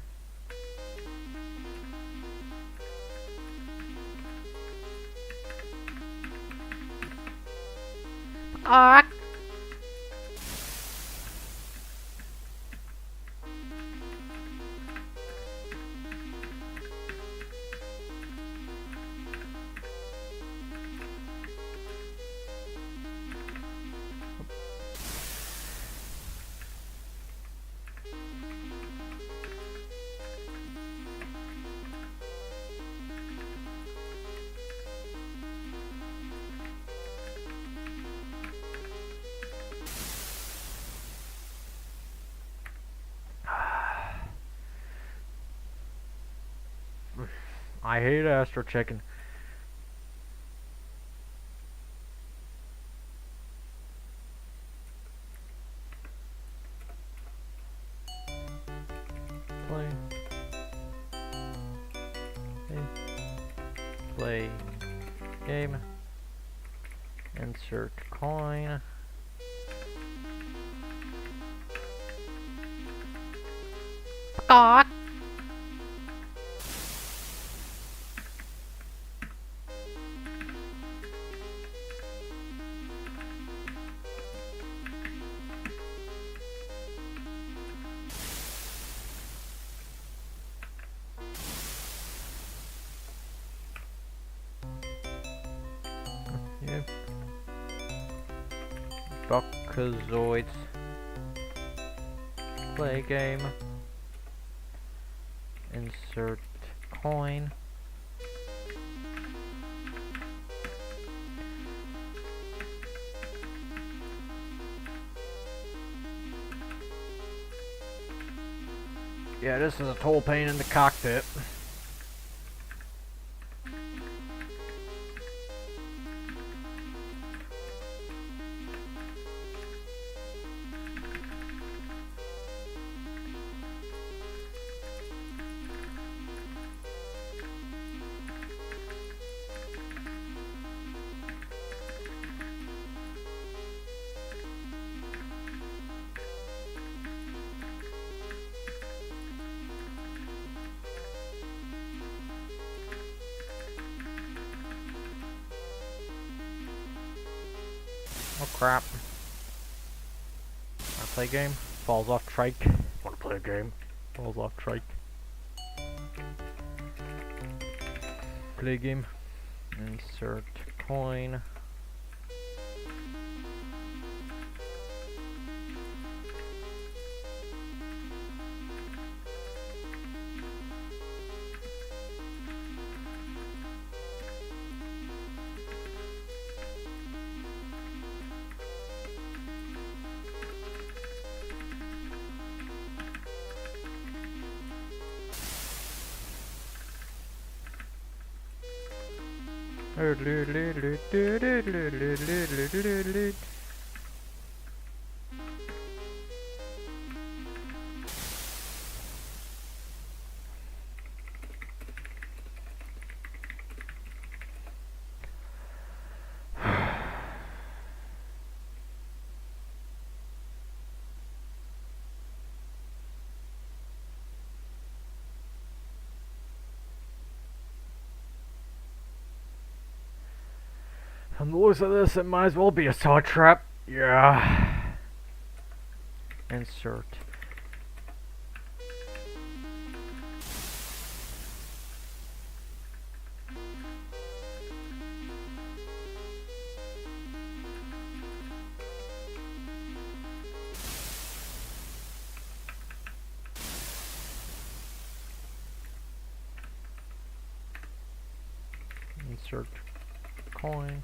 Ah! I hate Astro Chicken. Play. Play game. Insert coin. Ah! Yeah. Buckazoids. Play game. Insert coin. Yeah, this is a total pain in the cockpit. Oh crap. Wanna play a game? Falls off trike. Wanna play a game? Falls off trike. Play game. Insert coin. From the looks of this, it might as well be a saw trap. Yeah. Insert. Insert coin.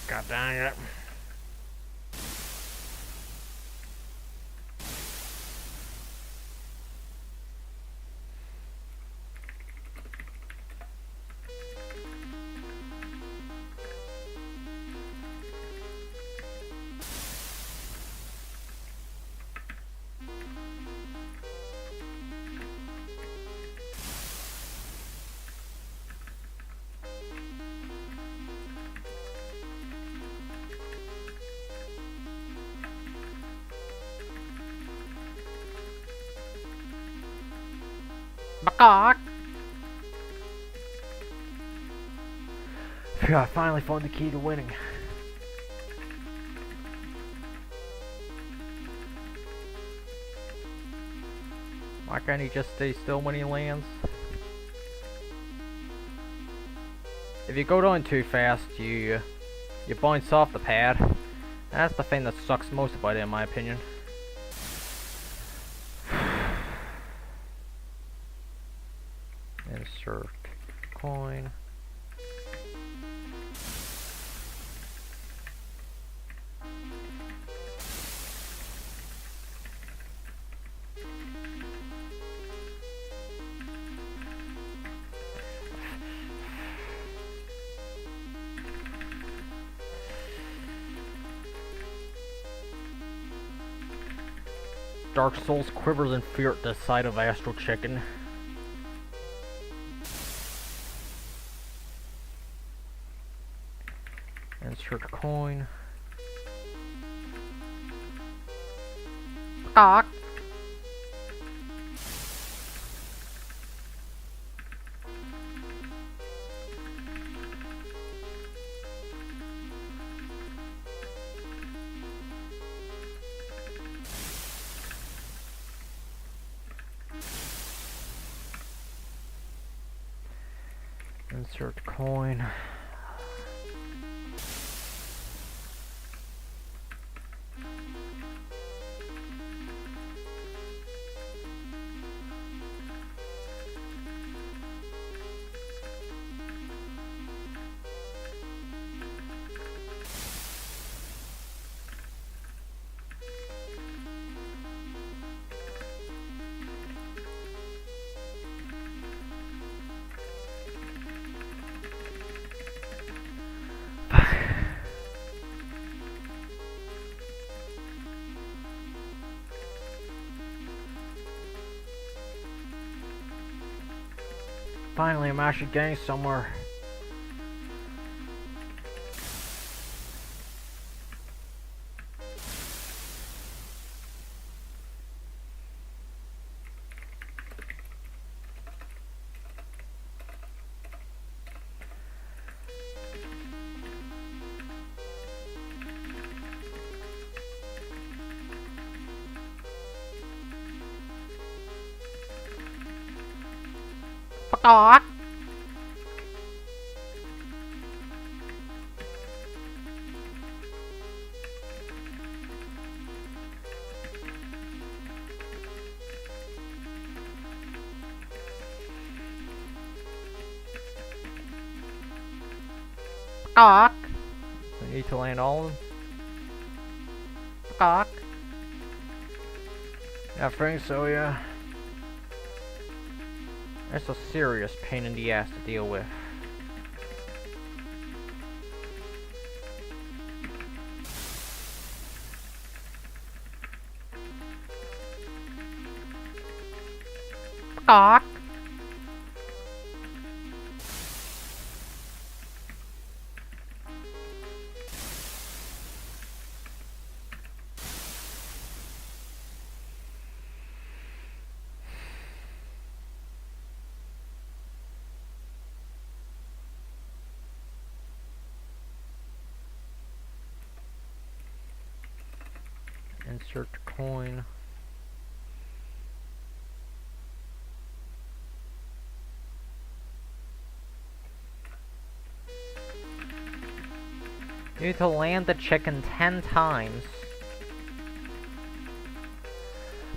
God dang it. Macaque! Phew, I finally found the key to winning. Why can't he just stay still when he lands? If you go down too fast, you bounce off the pad. That's the thing that sucks most about it, in my opinion. Insert coin. Dark Souls quivers in fear at the sight of Astral Chicken. Insert coin. Cock. Insert coin. Finally, I'm actually getting somewhere. Cock. Cock. I need to land all of them. Cock. I think so, yeah. That's a serious pain in the ass to deal with. Cock. Insert coin. You need to land the chicken 10 times.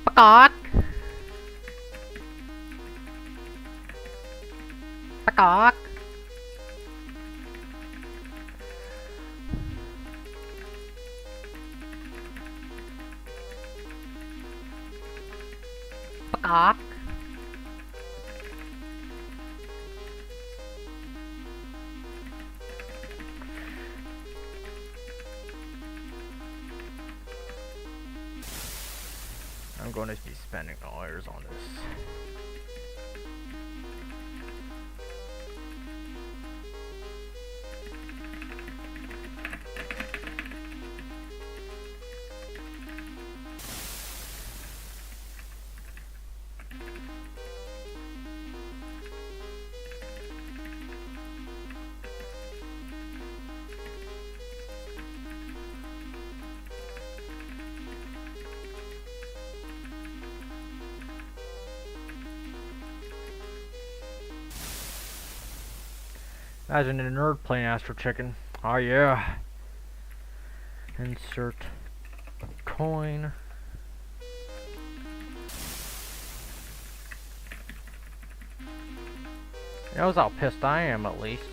Peacock! Peacock! Peacock! I'm going to be spending hours on this. Imagine a nerd playing Astro Chicken. Oh yeah. Insert coin. He knows how pissed I am, at least.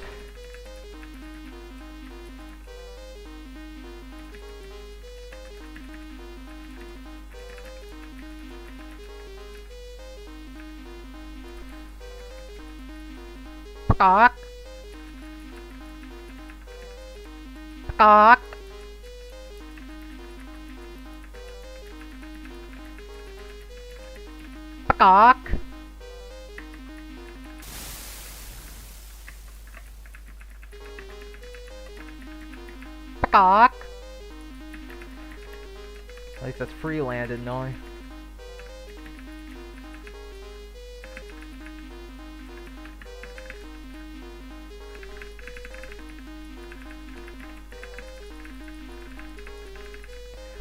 Peacock! Peacock! Peacock! Peacock! At least that's free landed now.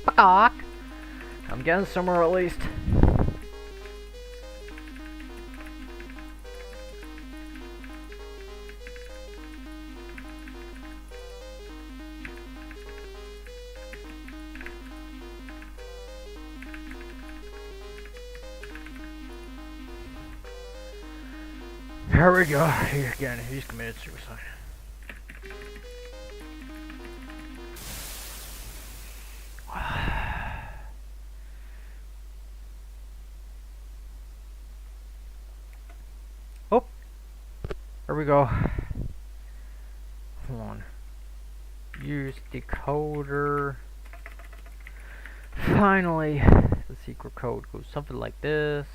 Peacock! I'm getting somewhere at least. Here we go. Again, he's committed suicide. Oh, here we go. Hold on. Use decoder. Finally, the secret code goes something like this.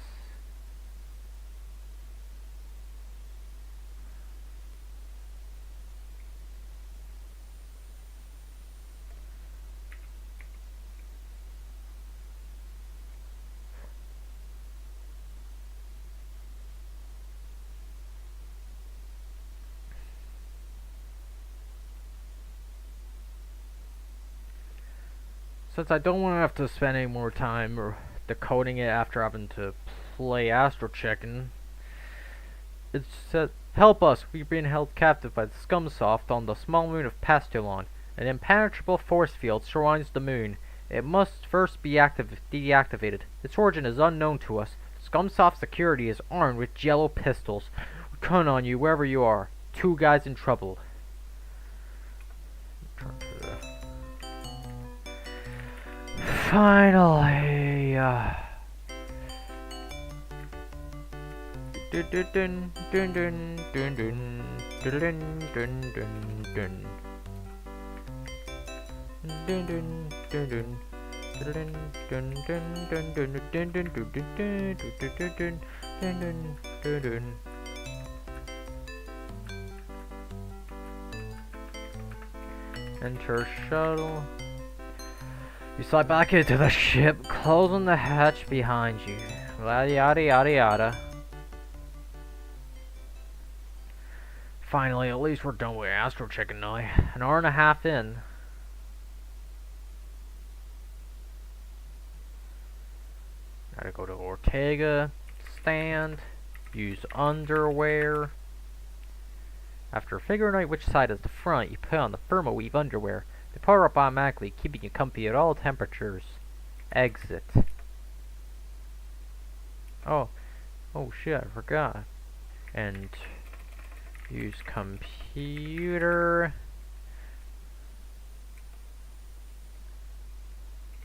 Since I don't want to have to spend any more time or decoding it after having to play Astro Chicken, it said, "Help us! We're being held captive by the Scumsoft on the small moon of Pastilon. An impenetrable force field surrounds the moon. It must first be deactivated. Its origin is unknown to us. Scumsoft security is armed with jello pistols. We count on you wherever you are. Two guys in trouble." Finally, dun dun dun dun dun dun dun dun dun dun. Enter shuttle. You slide back into the ship, closing the hatch behind you. Yada yada yada yada. Finally, at least we're done with Astro Chicken now. An hour and a half in. Ortega. Stand. Use underwear. After figuring out which side is the front, you put on the Thermoweave underwear. They power up automatically, keeping you comfy at all temperatures. Exit. Oh shit, I forgot. And use computer.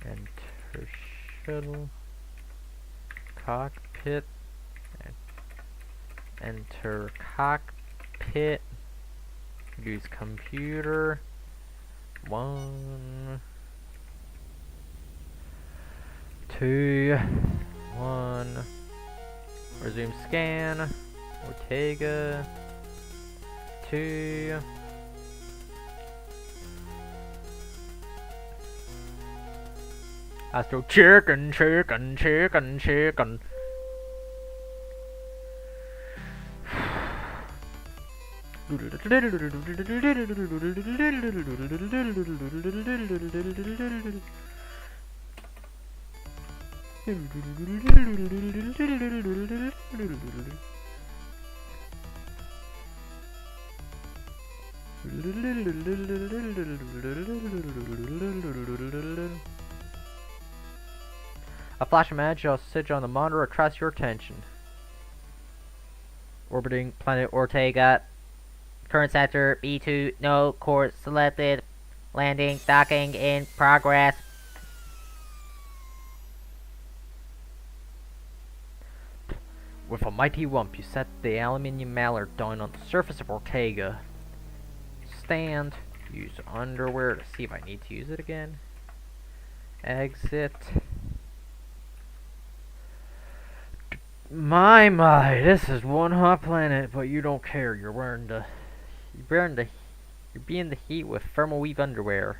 Enter shuttle. Cockpit. Enter cockpit. Use computer. 1, 2, 1. Resume scan. Ortega. 2. Astro chicken. A flash image will sit on the monitor attracts your attention. Orbiting planet Ortega. Current sector B2, no course selected. Landing, docking in progress. With a mighty whump, you set the aluminium mallard down on the surface of Ortega. Stand. Use underwear to see if I need to use it again. Exit. My, this is one hot planet, but you don't care. You're being the heat with Thermoweave underwear.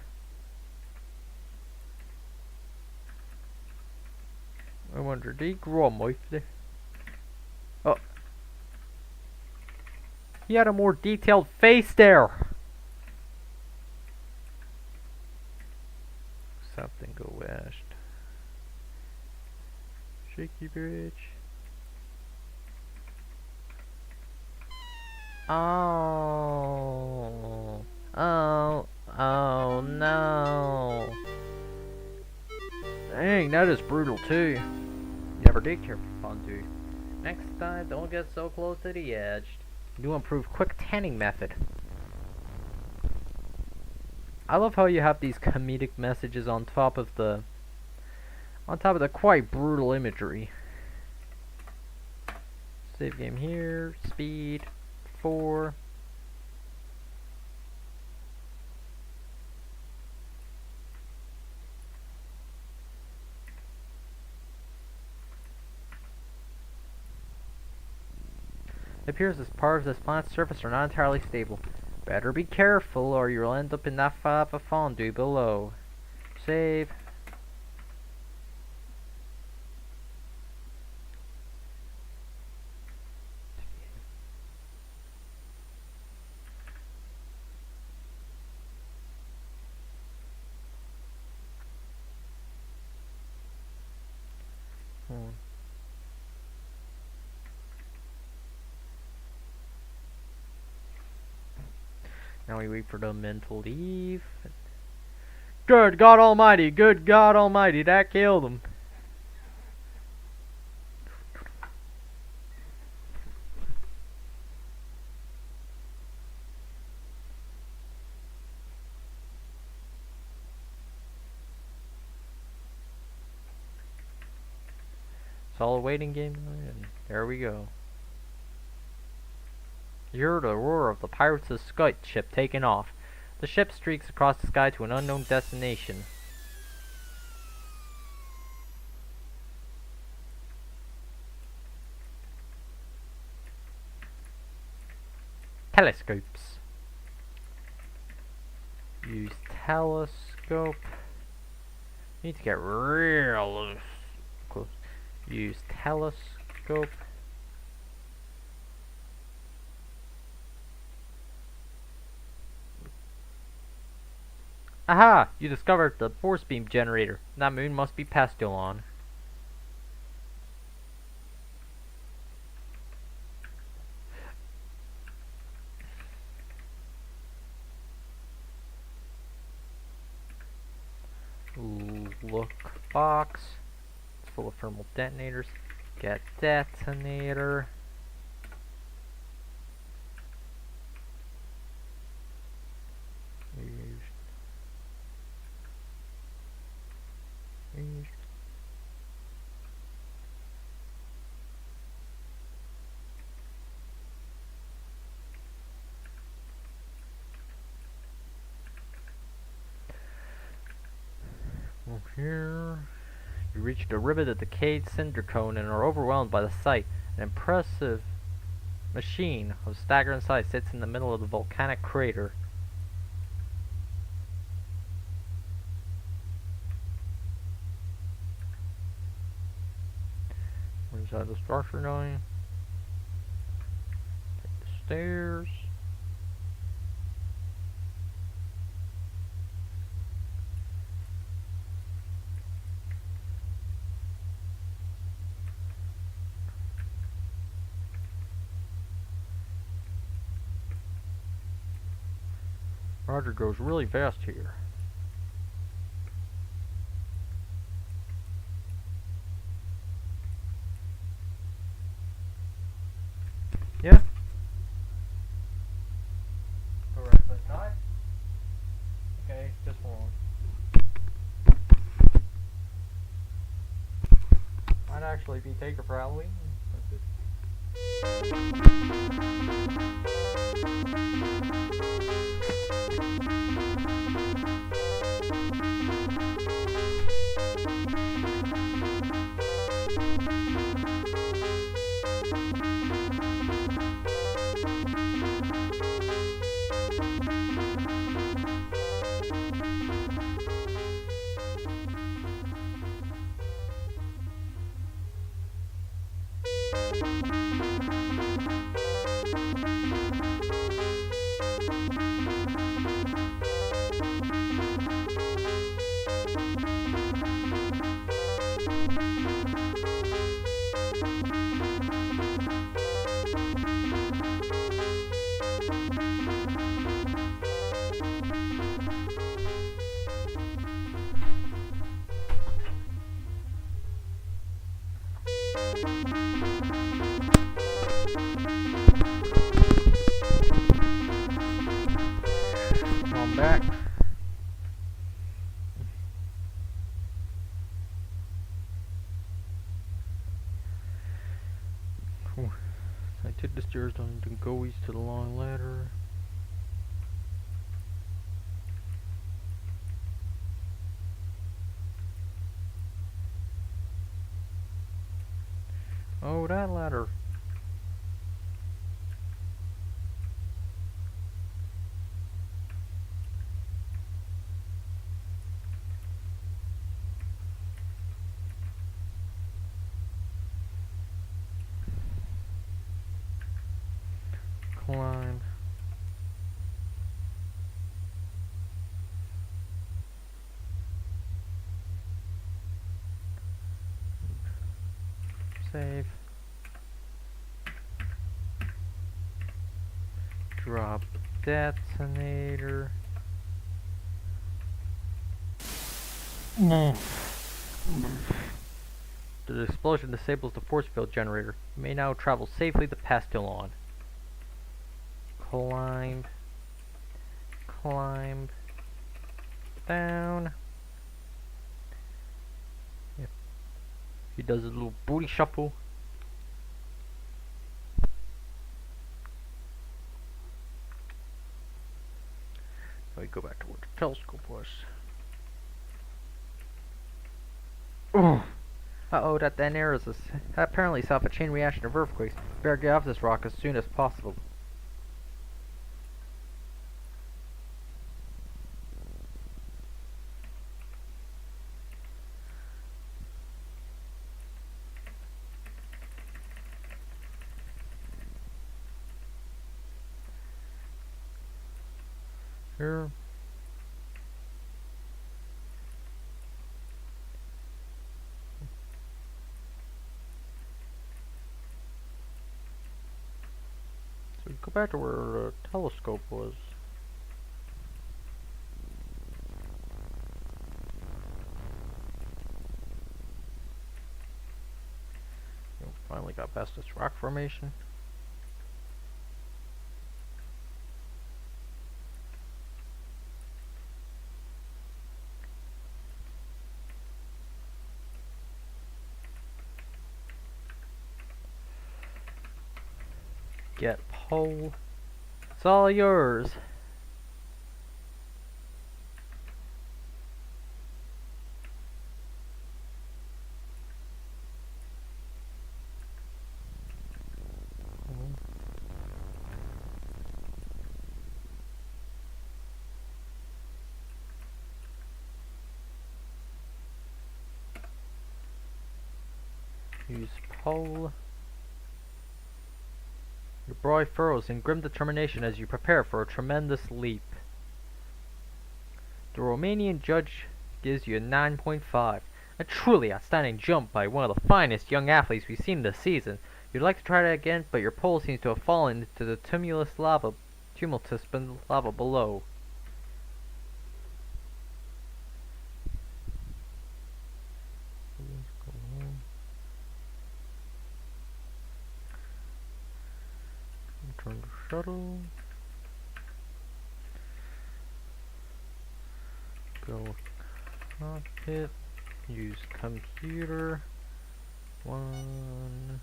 I wonder, did he grow a mouth there? Oh. He had a more detailed face there. Something go west. Shaky bridge. Oh no. Dang, that is brutal too. Never did care for fondue. Next time, don't get so close to the edge. New improved quick tanning method. I love how you have these comedic messages on top of the quite brutal imagery. Save game here. Speed 4. It appears as parts of this planet's surface are not entirely stable. Better be careful or you'll end up in that lava fondue below. Save. Now we wait for the mental leave. Good God Almighty! Good God Almighty! That killed him. It's all a waiting game, and there we go. You hear the roar of the Pirates' Scout ship taking off. The ship streaks across the sky to an unknown destination. Telescopes. Use telescope. Need to get real close. Use telescope. Aha! You discovered the force beam generator. That moon must be Pastillon. Look box. It's full of thermal detonators. Get detonator. Here, you reach the rim of the decayed cinder cone and are overwhelmed by the sight. An impressive machine of staggering size sits in the middle of the volcanic crater. Where's that the structure going? Take the stairs. Roger goes really fast here. Yeah. Go right foot side. Okay, just one. Might actually be taken for Halloween. I'm back. Cool. I took the stairs down and go east to the long ladder. Oh, that ladder. Climb. Save. Drop detonator. The explosion disables the force field generator. You may now travel safely to Pastillon. Climb. Climb. Down. Yep. He does a little booty shuffle. Now we go back to where the telescope was. Uh-oh, that detonator is apparently set off a chain reaction of earthquakes. Better get off this rock as soon as possible. Here. So we go back to where the telescope was. Only got bestest rock formation. Get pole. It's all yours. Use pole. Your brow furrows in grim determination as you prepare for a tremendous leap. The Romanian judge gives you a 9.5. A truly outstanding jump by one of the finest young athletes we've seen this season. You'd like to try that again, but your pole seems to have fallen into the tumultuous lava below. Turn the shuttle. Go cockpit. Use computer. 1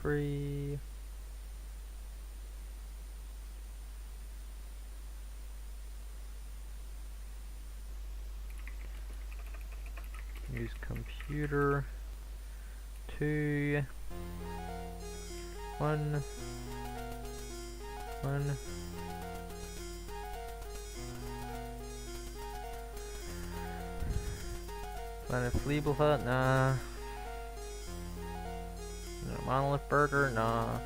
3 use computer 2 1 1 Planet Fleeble Hut, nah. No, Monolith Burger, nah.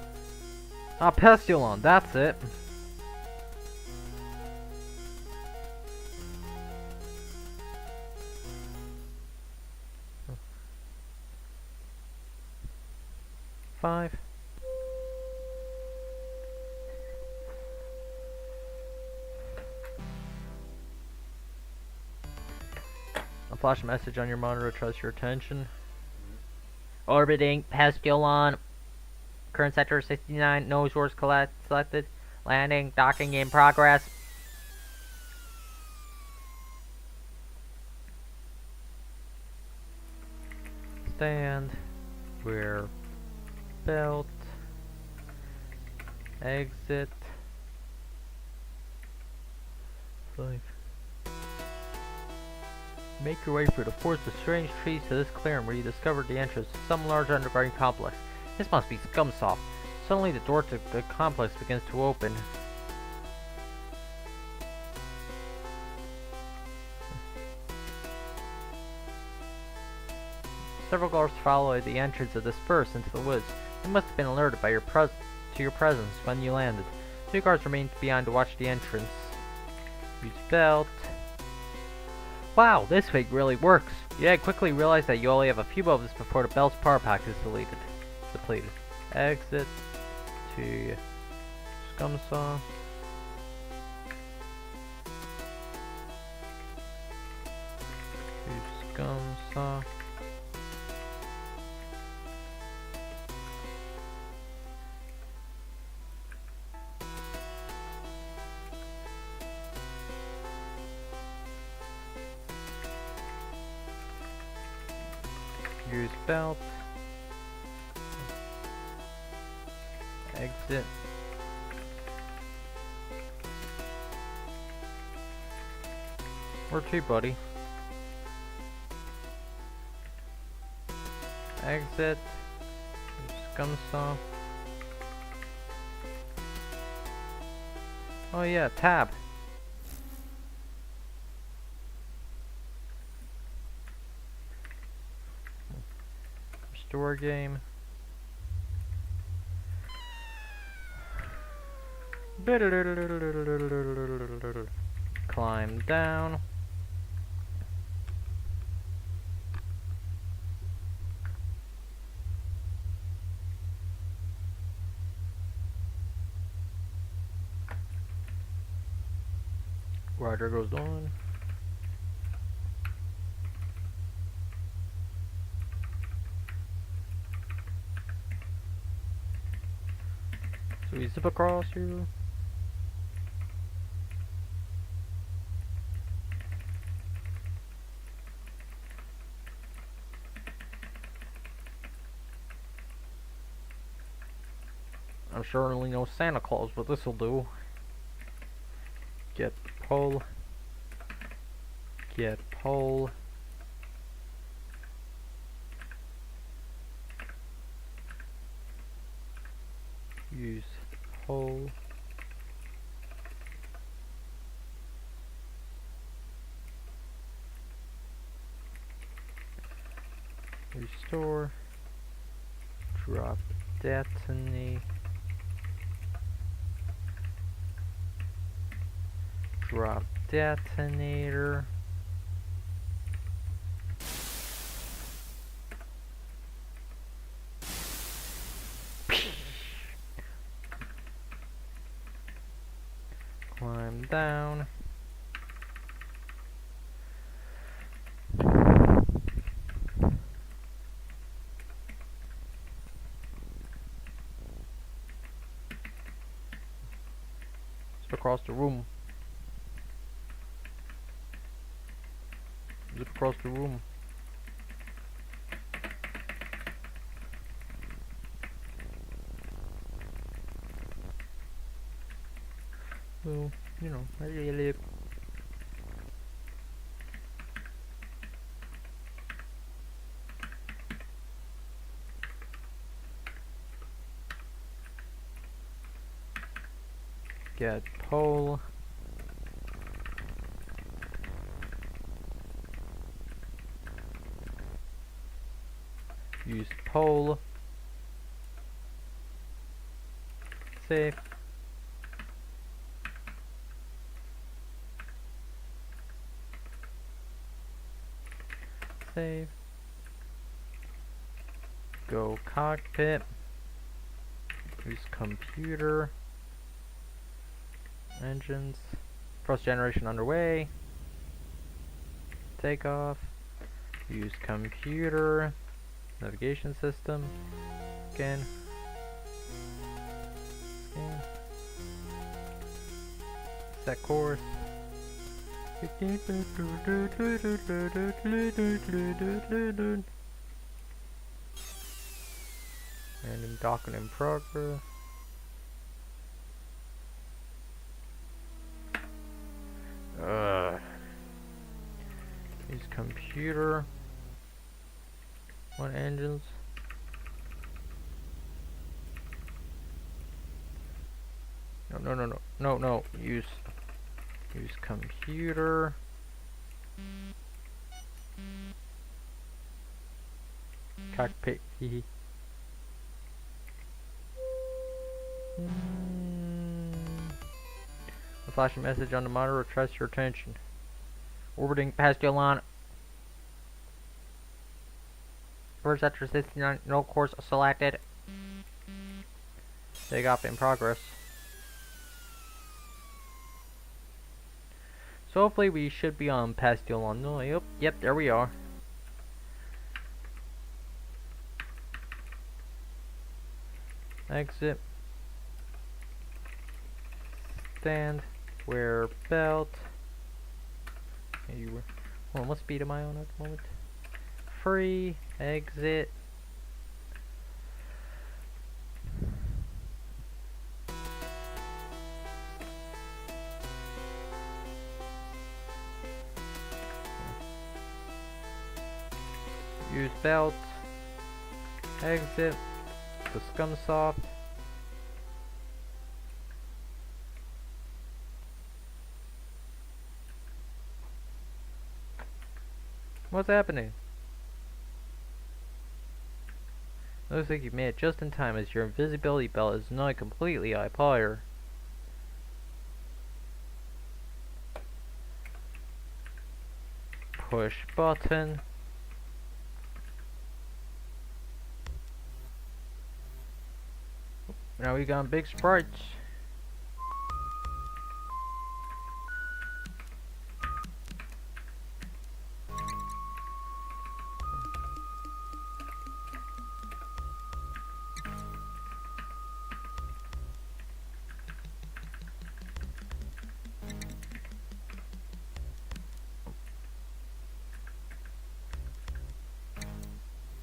Ah, Pestulon, that's it. Five. I'll flash a message on your monitor to trust your attention. Orbiting Pestulon. Current sector 69. No source selected. Landing. Docking in progress. Stand. Wear belt. Exit. 5. Make your way through the forest of strange trees to this clearing where you discovered the entrance to some large underground complex. This must be Scumsoft. Suddenly the door to the complex begins to open. Several guards follow the entrance and disperse into the woods. They must have been alerted by your presence when you landed. 2 guards remained behind to watch the entrance. Use belt. Wow, this thing really works. You quickly realize that you only have a few moments before the belt's power pack is depleted. Exit to Scumsaw. To Scumsaw. Use belt. Exit. Where to, buddy? Exit. Scumsaw. Oh yeah, tab. Restore game. Climb down. Rider goes on. Do we zip across here? I'm certainly no Santa Claus, but this'll do. Get pole. Get pole. Use pole. Restore. Drop detonate. Drop detonator. Climb down. Zip across the room. Zip across the room. Well, you know, I really get pole. Use pole. Save. Save. Go cockpit. Use computer. Engines. First generation underway. Takeoff. Use computer. Navigation system. Scan. Scan. Set course. Random docking in progress. Use computer. What engines? No. Use computer. Cockpit. A flashing message on the monitor attracts your attention. Orbiting past Yolanda. First after 69, no course selected. Takeoff in progress. So hopefully we should be on past Yolanda. Yep, there we are. Exit. Stand. Wear belt. Hold on, what speed am I on at the moment? Free. Exit. Use belt. Exit. The Scumsoft. What's happening? Looks like you made it just in time as your invisibility belt is not completely high power. Push button. Now we got big sprites.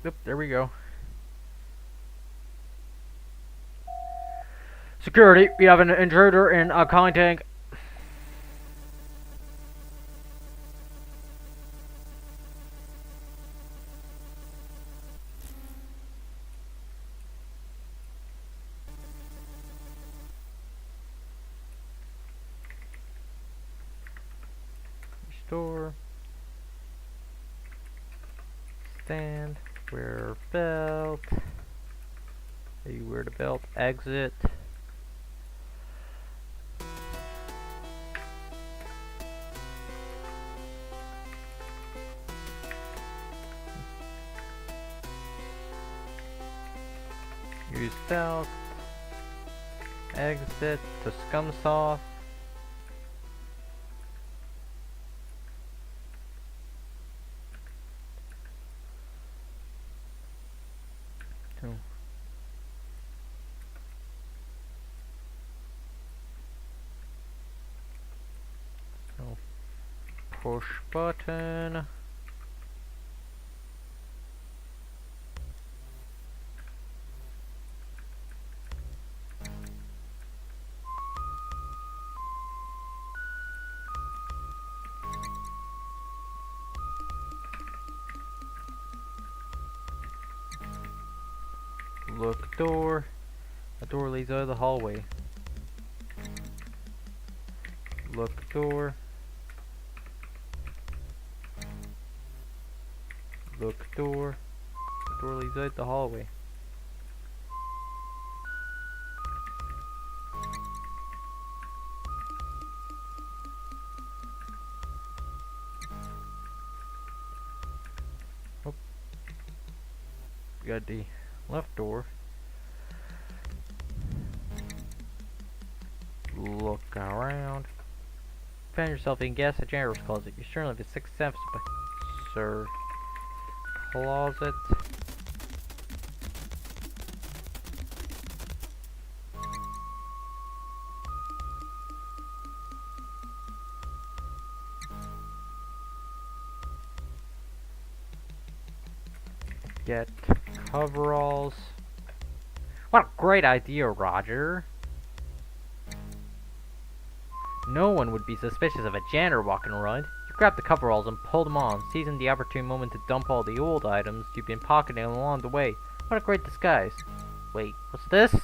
Yep, there we go. Security, we have an intruder in a conning tank. Restore. Stand. Wear belt. You wear the belt. Exit. Use belt. Exit to Scumsoft. So push button. Look door. The door leads out of the hallway. Look door. Look door. The door leads out the hallway. Oh. We got the left door. Look around. Find yourself in gas a janitor's closet. You certainly have a sixth sense, but sir. Closet. Get coveralls. What a great idea, Roger. No one would be suspicious of a janitor walking around. You grab the coveralls and pull them on, seizing the opportune moment to dump all the old items you've been pocketing along the way. What a great disguise. Wait, what's this?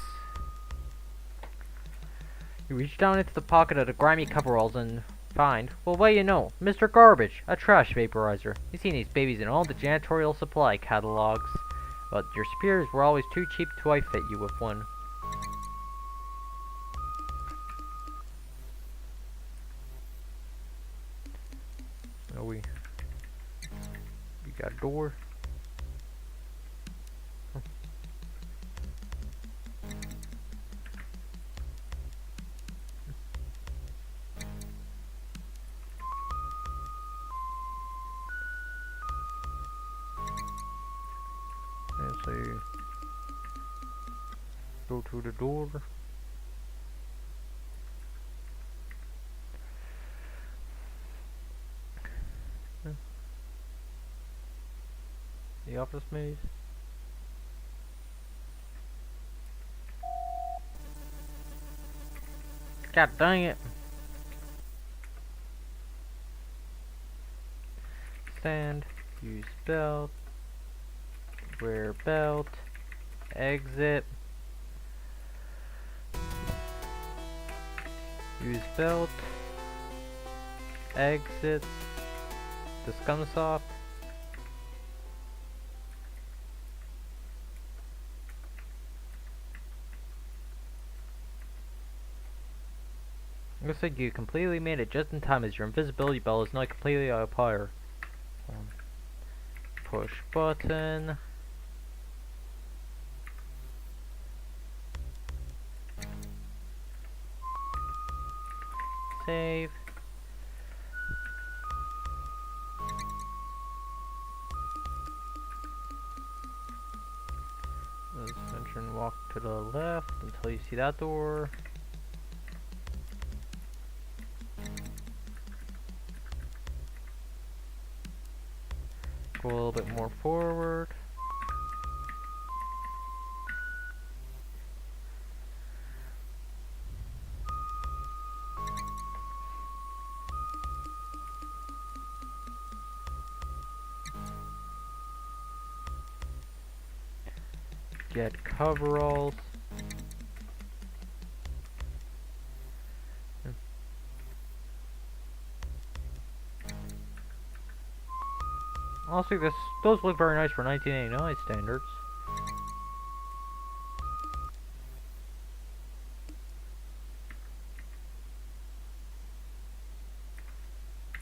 You reach down into the pocket of the grimy coveralls and find, well, what do you know, Mr. Garbage, a trash vaporizer. You've seen these babies in all the janitorial supply catalogs, but your superiors were always too cheap to outfit you with one. So we got a door. And so you go to the door. The office maze. God dang it. Stand, use belt, wear belt, exit, use belt, exit, the Scumsoft. Looks like you completely made it just in time as your invisibility belt is now completely out of power. Push button. Save. Let's mention walk to the left until you see that door. Go a little bit more forward. Get coveralls. Honestly, those look very nice for 1989 standards.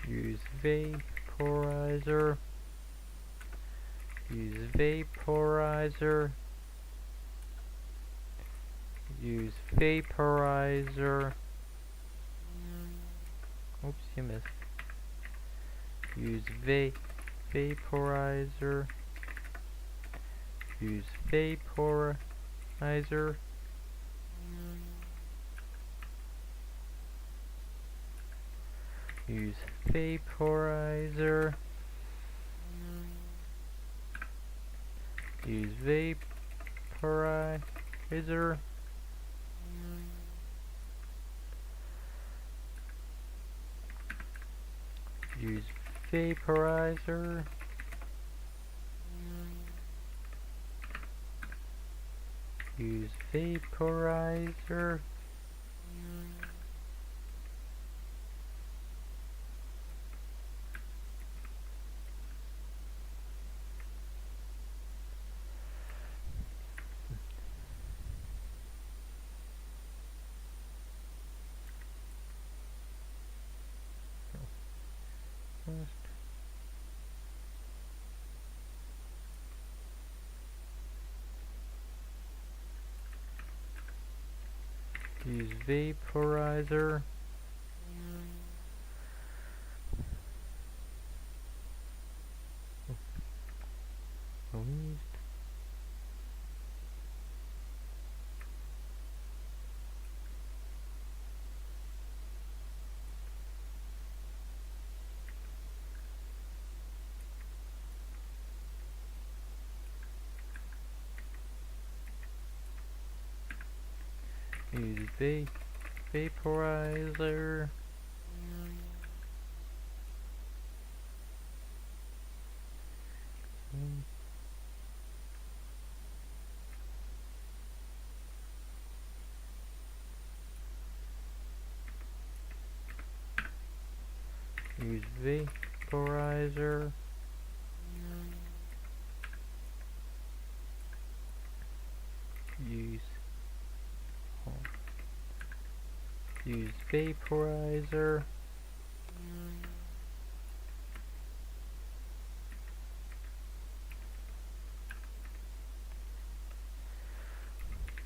Use vaporizer. Use vaporizer. Use vaporizer. Oops, you missed. Use vaporizer. Use vaporizer. Use vaporizer. Use vaporizer. Use vaporizer. Use vaporizer. Use vaporizer. Use vaporizer. Use vaporizer. Use vaporizer.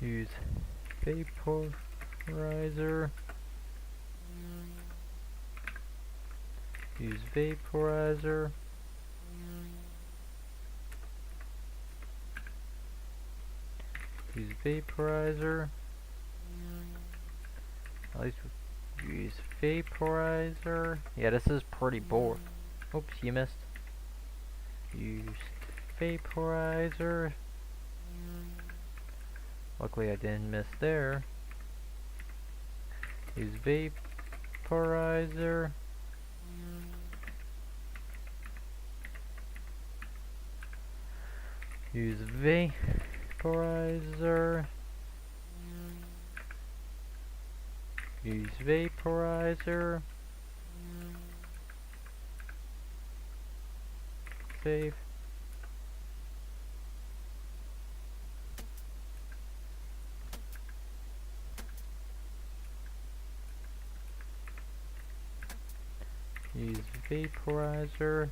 Use vaporizer. Use vaporizer. Use vaporizer. At least use vaporizer. Yeah, this is pretty bored. Oops, you missed. Use vaporizer. Luckily I didn't miss there. Use vaporizer. Use vaporizer. Use vaporizer. Save. Use vaporizer.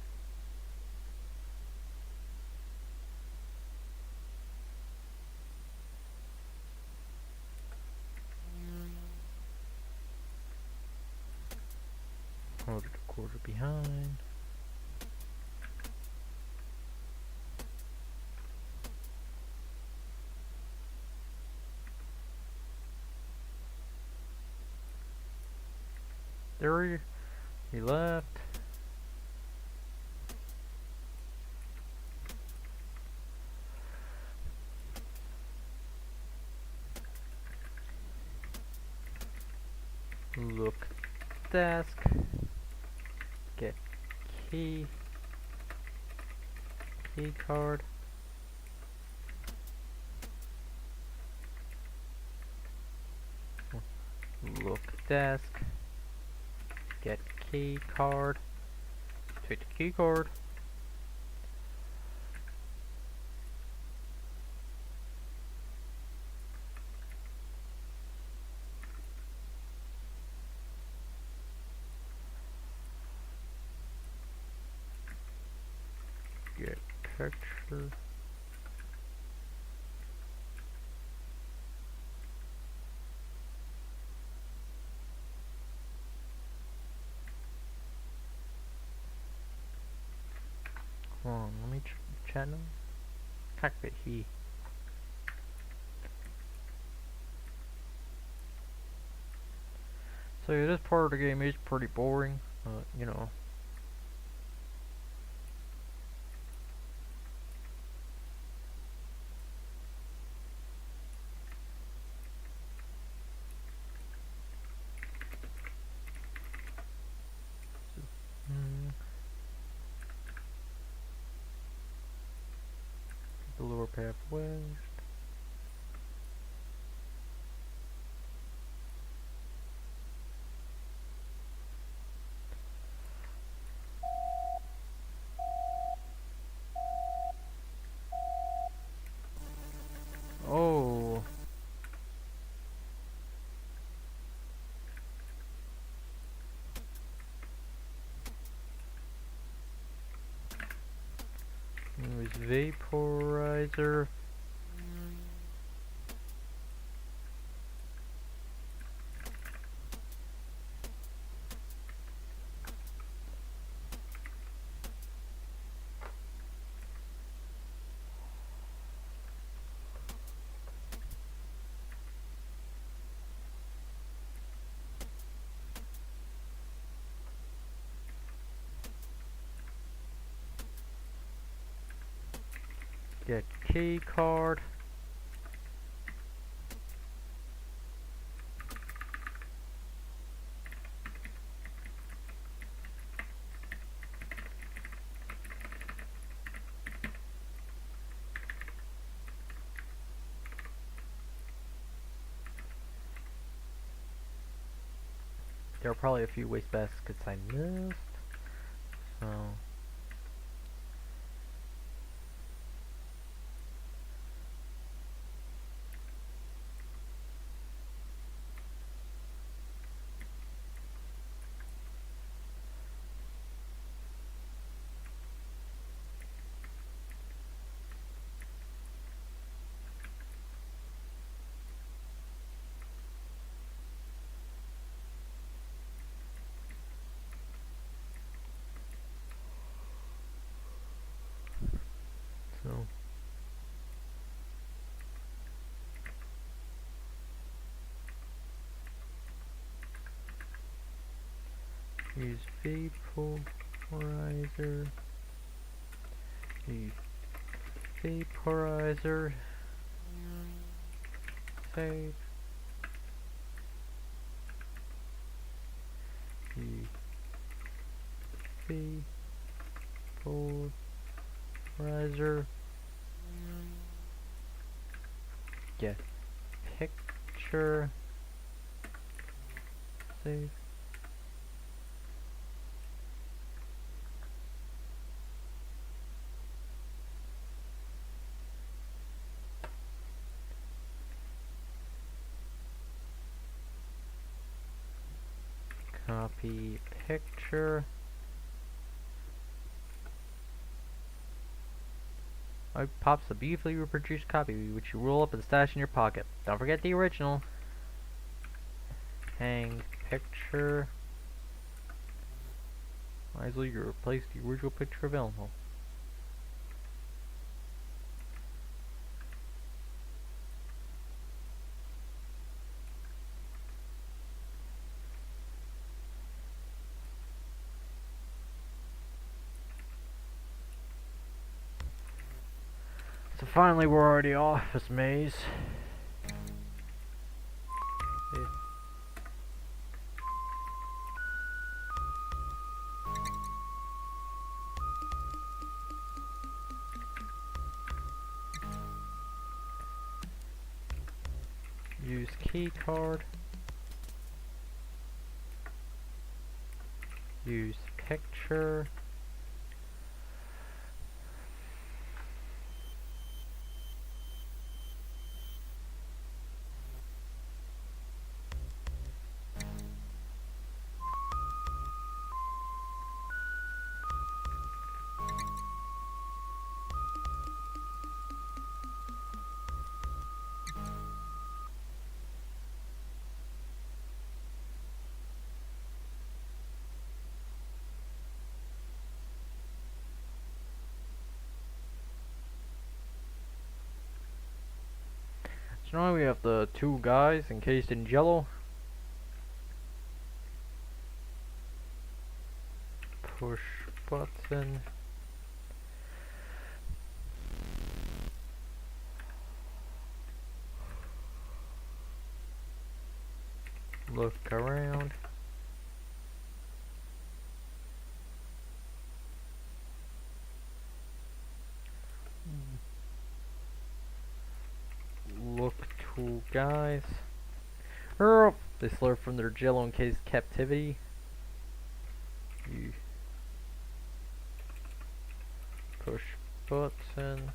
Hold it a quarter behind. There he left. Look desk. Get key card. Look desk. Get key card. Take the key card. Get picture. Hold on, let me chat now. Cockpit he. So yeah, this part of the game is pretty boring, you know. The lower path west. Oh. It was vaporizer. Get key card. There are probably a few waste baskets I missed. So so use vaporizer. Use vaporizer. Save. Use vaporizer. Get picture. Save. Copy picture. It pops a beautifully reproduced copy, which you roll up and stash in your pocket. Don't forget the original. Hang picture. Wisely, you replace the original picture available. So finally, we're already off this maze. Yeah. Use key card. Use picture. So now we have the two guys encased in jello. Push button. Look around. Look two guys. They slurp from their jello encased captivity. You push button.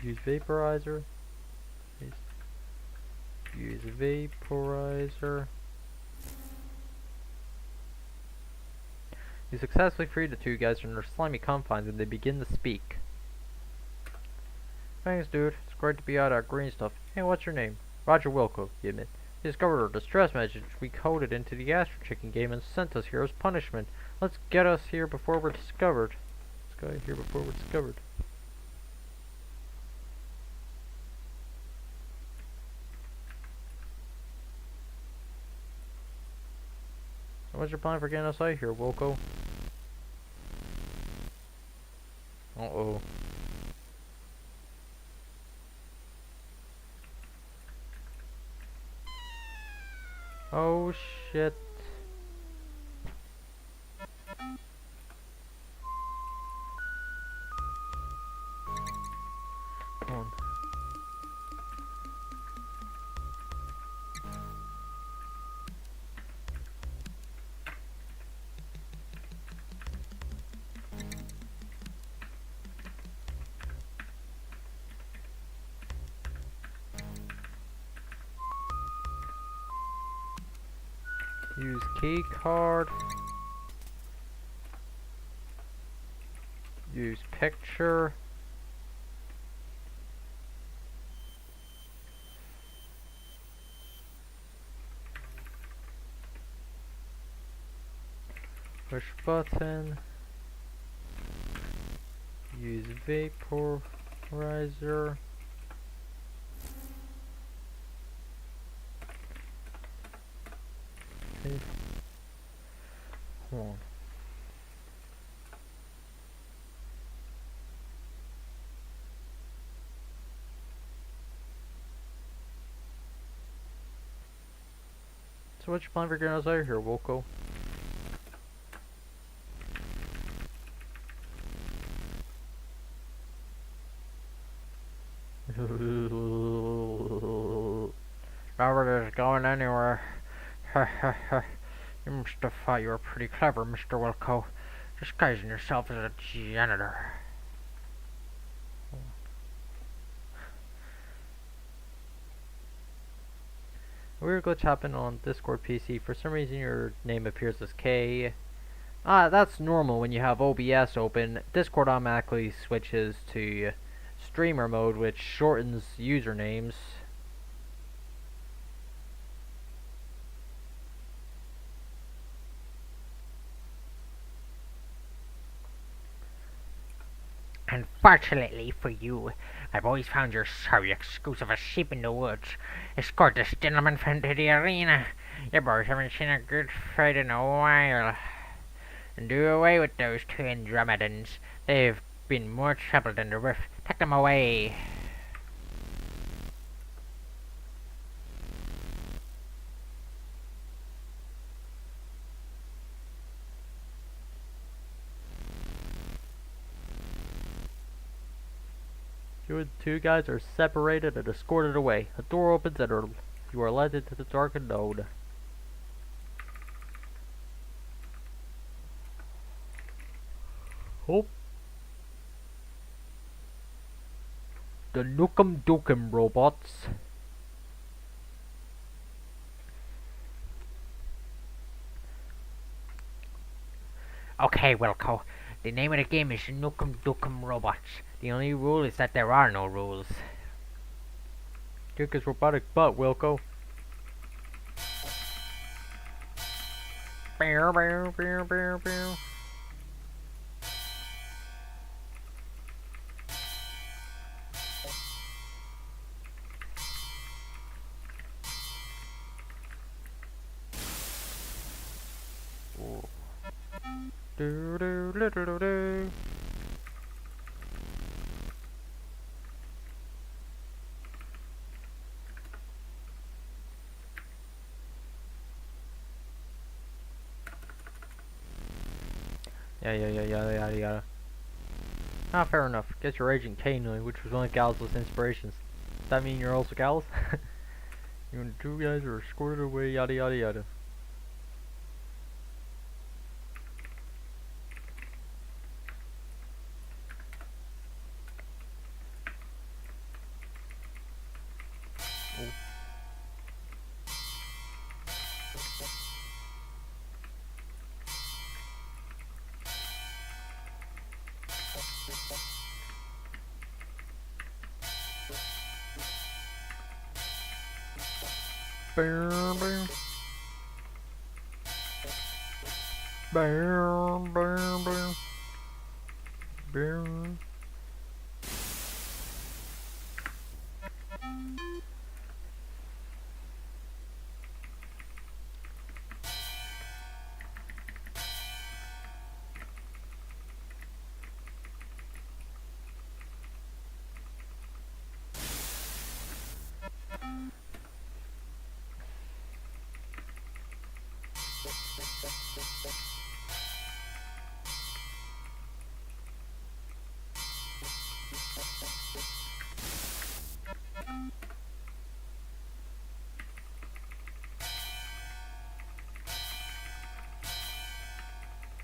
Use vaporizer. Use vaporizer. You successfully free the two guys from their slimy confines and they begin to speak. Thanks, dude. It's great to be out of green stuff. Hey, what's your name? Roger Wilco, you admit. He discovered our distress message we coded into the Astro Chicken game and sent us here as punishment. Let's get us here before we're discovered. Let's go here before we're discovered. So what's your plan for getting us out here, Wilco? Uh-oh. Oh shit. Come on. Use key card. Use picture. Push button. Use vaporizer. Okay. Hold on. So what's your plan for getting us out of here, Wilco? Robert is going anywhere. You must have thought you were pretty clever, Mr. Wilco, disguising yourself as a janitor. A weird glitch happened on Discord PC. For some reason your name appears as K. That's normal when you have OBS open. Discord automatically switches to streamer mode, which shortens usernames. Unfortunately for you, I've always found you so exclusive a sheep in the woods. Escort this gentleman friend to the arena. Your boys haven't seen a good fight in a while. And do away with those two Andromedans. They've been more trouble than the Rift. Take them away. You and the two guys are separated and escorted away. A door opens and you are led into the dark unknown. Oh. The Nukem Dukem robots. Okay, Wilco. The name of the game is Nukem Dukem Robots. The only rule is that there are no rules. Kick his robotic butt, Wilco. Bow, bow, bow, bow, bow. Do do do do do do. Yeah. Ah, fair enough. Guess you're Agent Kane, which was one of Gal's inspirations. Does that mean you're also Gal's? You and the two guys are escorted away, yada yada yada. Bow, bow. Bow, bow, bow. Bow.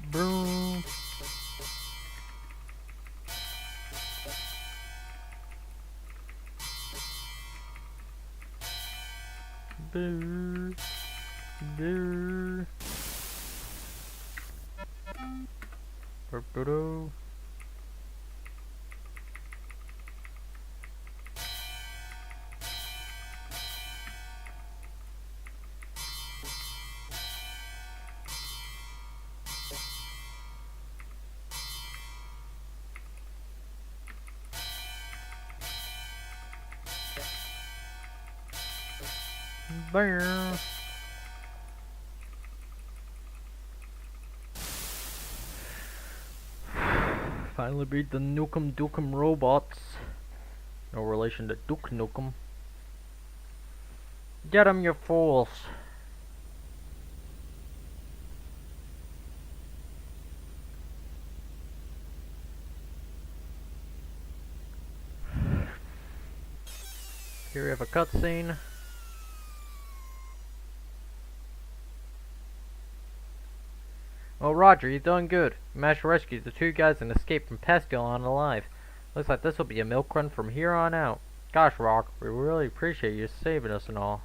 Boom. Boo. Boo. Do. Bow. Finally beat the Nukem Dukem robots. No relation to Duke Nukem. Get 'em, you fools! Here we have a cutscene. Oh, Roger, you've done good. You managed to rescue the two guys and escape from Pestilon alive. Looks like this will be a milk run from here on out. Gosh, Rock, we really appreciate you saving us and all.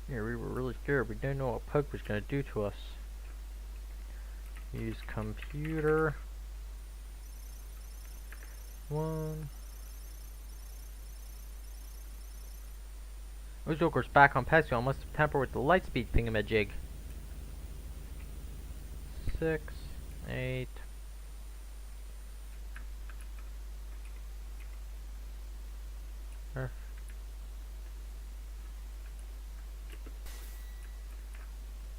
Yeah, we were really scared. We didn't know what Pug was going to do to us. Use computer. 1. Joker's back on Pestilon. Must have tampered with the lightspeed thingamajig. 6, 8.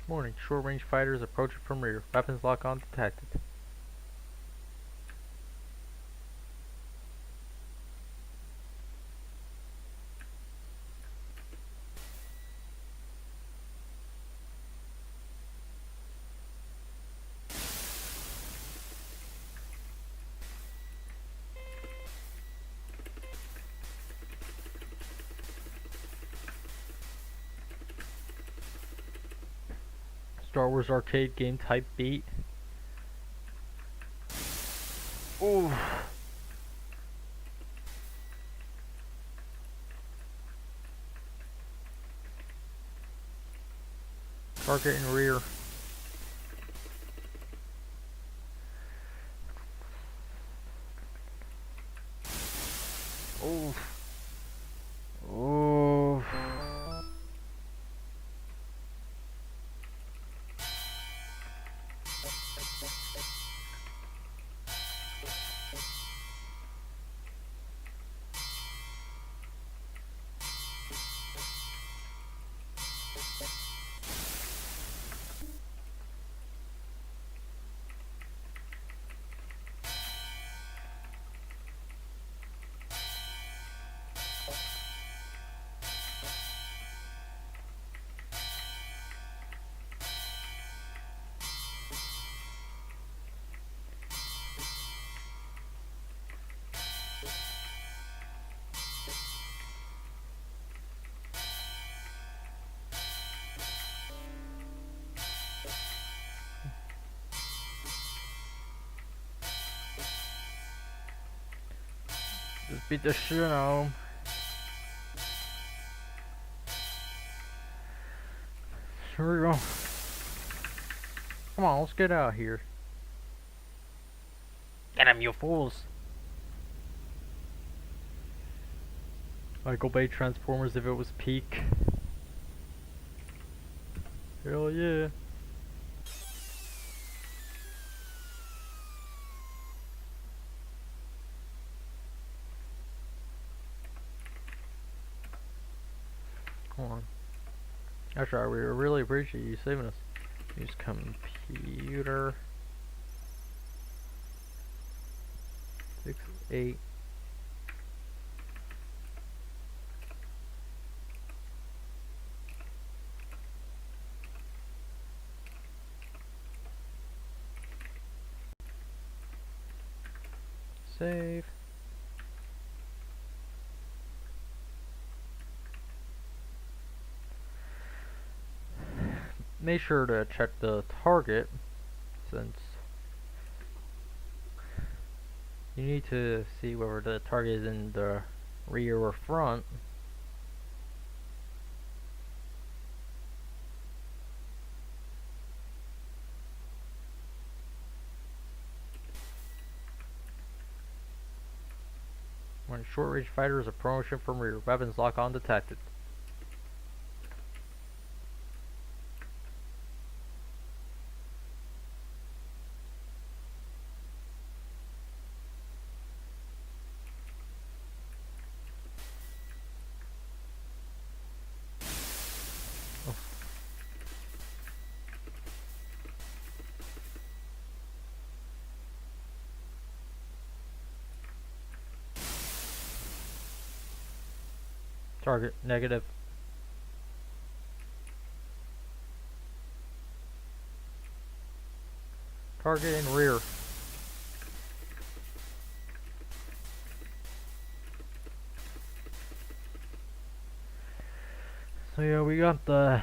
Morning. Short-range fighters approaching from rear. Weapons lock on detected. Star Wars arcade game type beat. Ooh. Target in rear. Ooh. Ooh. Just beat the shit out of him. Here we go. Come on, let's get out of here. Get him, you fools! Michael Bay Transformers if it was peak. Hell yeah. Come on. That's right, we really appreciate you saving us. Use computer. 6, 8. Save. Make sure to check the target, since you need to see whether the target is in the rear or front. When short range fighter is approaching from rear, weapons lock on detected. Target negative. Target in rear. So yeah, we got the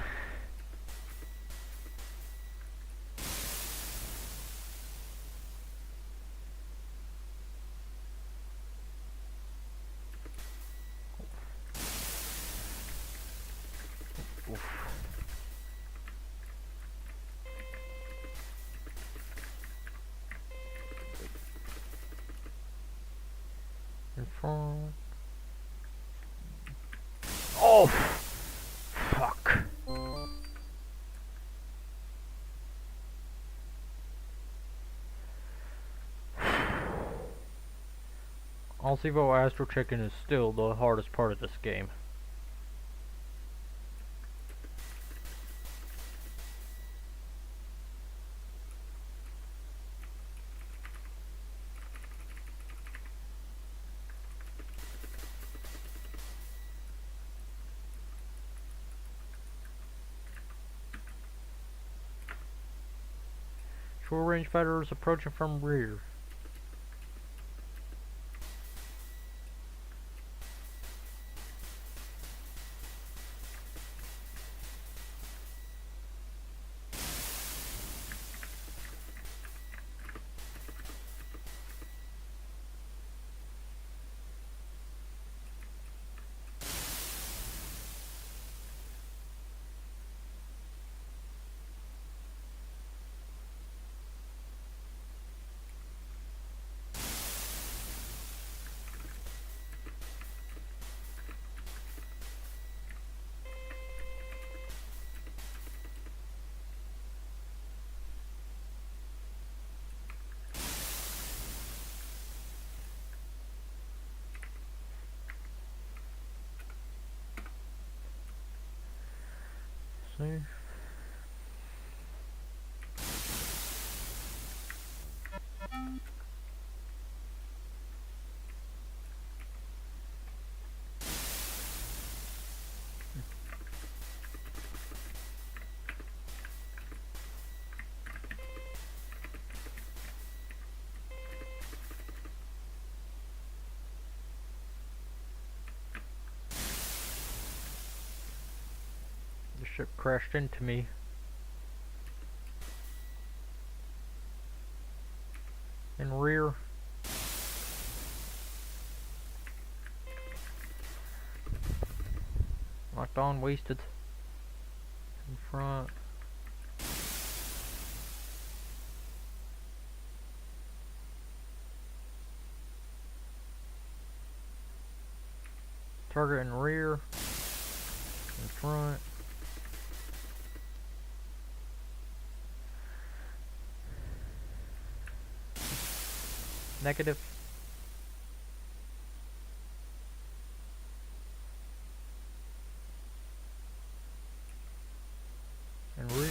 in front. Oh, fuck. Alcivo Astro Chicken is still the hardest part of this game. Short range fighter is approaching from rear. See? The ship crashed into me. In rear. Locked on, wasted. In front. Target in rear. In front. Negative. And rear.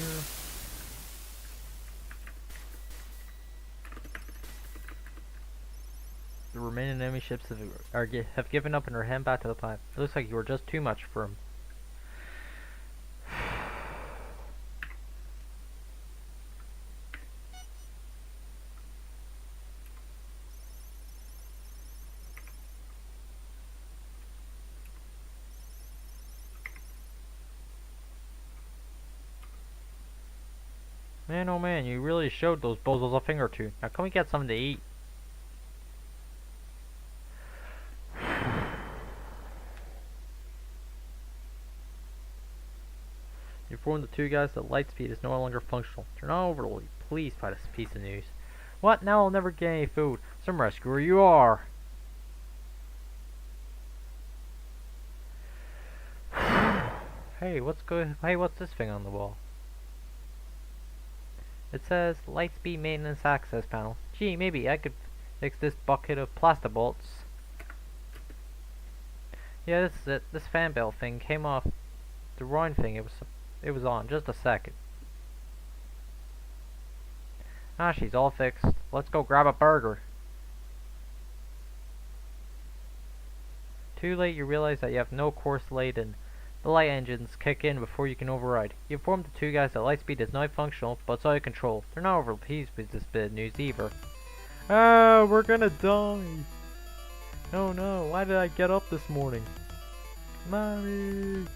The remaining enemy ships have given up and are heading back to the planet. It looks like you were just too much for them. Man, oh man, you really showed those bozos a thing or two. Now can we get something to eat? You informed the two guys that Lightspeed is no longer functional. They're not overly pleased by this piece of news. What? Now I'll never get any food. Some rescuer you are. Hey, what's this thing on the wall? It says Lightspeed Maintenance Access Panel. Gee, maybe I could fix this bucket of plastibolts. Yeah, this is it. This fan belt thing came off the run thing. It was on. Just a second. Ah, she's all fixed. Let's go grab a burger. Too late, you realize that you have no course laid and the light engines kick in before you can override. You informed the two guys that Lightspeed is not functional, but it's out of control. They're not overly pleased with this bit of news either. Ah, we're gonna die. Oh no, why did I get up this morning? Mommy!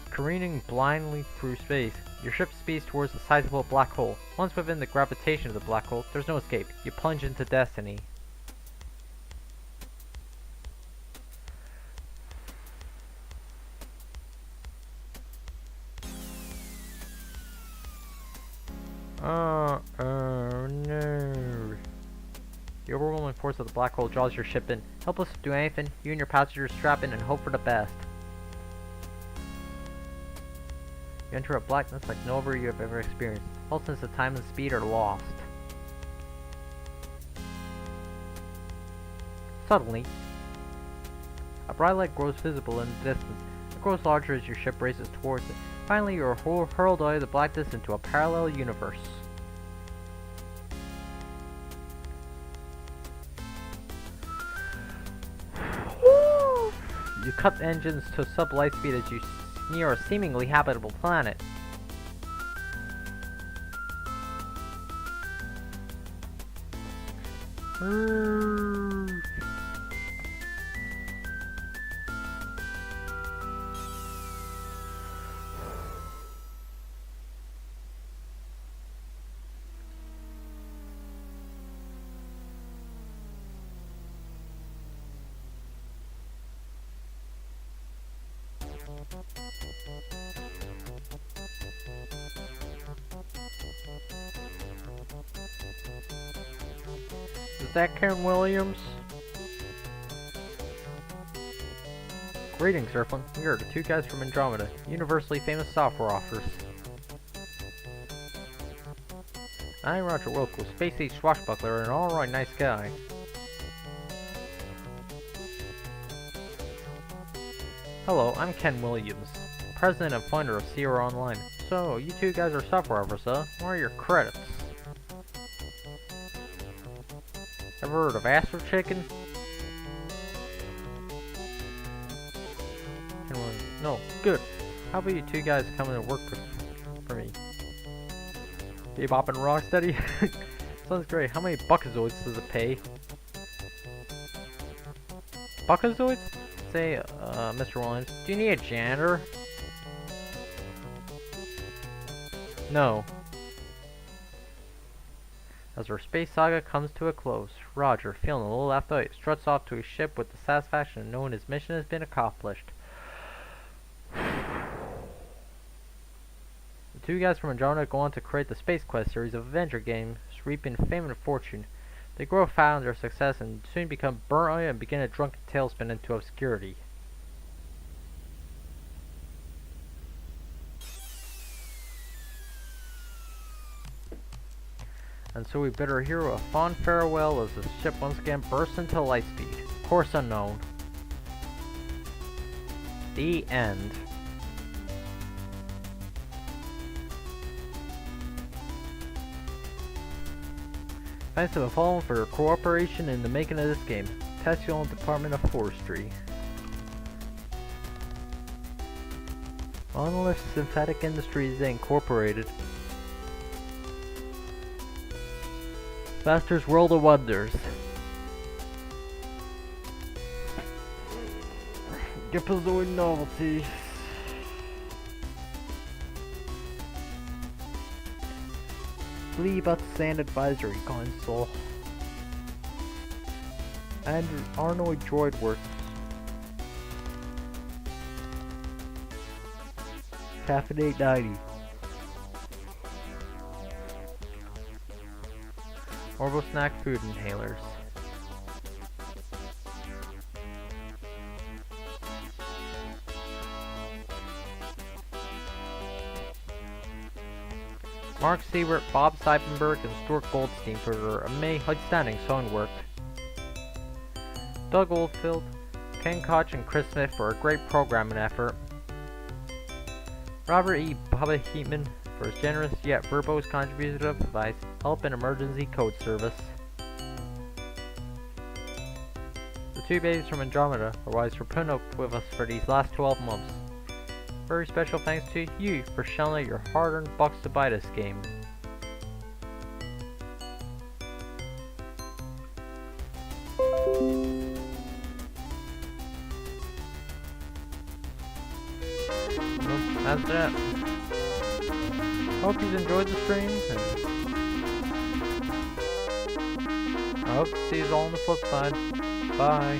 Careening blindly through space, your ship speeds towards a sizable black hole. Once within the gravitation of the black hole, there's no escape. You plunge into destiny. Oh no. The overwhelming force of the black hole draws your ship in. Helpless to do anything, you and your passengers strap in and hope for the best. You enter a blackness like no other you have ever experienced. All sense of time and speed are lost. Suddenly, a bright light grows visible in the distance. It grows larger as your ship races towards it. Finally, you are hurled out of the blackness into a parallel universe. You cut engines to sub-light speed as you near a seemingly habitable planet. Is that Karen Williams? Greetings, Earthling. We are the two guys from Andromeda, universally famous software offers. I'm Roger Wilco, space-age swashbuckler and an alright nice guy. Hello, I'm Ken Williams, president and founder of Sierra Online. So, you two guys are software offers, huh? What are your credits? Ever heard of Astro Chicken? Ken Williams. No, good. How about you two guys come in and work for me? Bebop and Rocksteady? Sounds great. How many Buckazoids does it pay? Buckazoids? Say, Mr. Williams, do you need a janitor? No. As our space saga comes to a close, Roger, feeling a little left out, struts off to his ship with the satisfaction of knowing his mission has been accomplished. The two guys from Andromeda go on to create the Space Quest series of adventure games, reaping fame and fortune. They grow foul in their success and soon become burnt out and begin a drunken tailspin into obscurity. And so we bid our hero a fond farewell as the ship once again bursts into lightspeed. Course unknown. The end. Thanks to the following for their cooperation in the making of this game. Tessio Department of Forestry. Monolith Synthetic Industries Incorporated. Master's World of Wonders. Gipazoid Novelties. Fleabot Sand Advisory Console. And Arnoid Droid Works. Caffeine 890. Orbital Snack Food Inhalers. Mark Siebert, Bob Seidenberg, and Stuart Goldstein for their outstanding song work. Doug Oldfield, Ken Koch, and Chris Smith for a great programming effort. Robert E. Bubba Heatman for his generous yet verbose contribution of advice, help, and emergency code service. The two babies from Andromeda are wise for putting up with us for these last 12 months. Very special thanks to you for shelling out your hard-earned bucks to buy this game. Well, that's it. Hope you enjoyed the stream, and I hope to see you all on the flip side. Bye.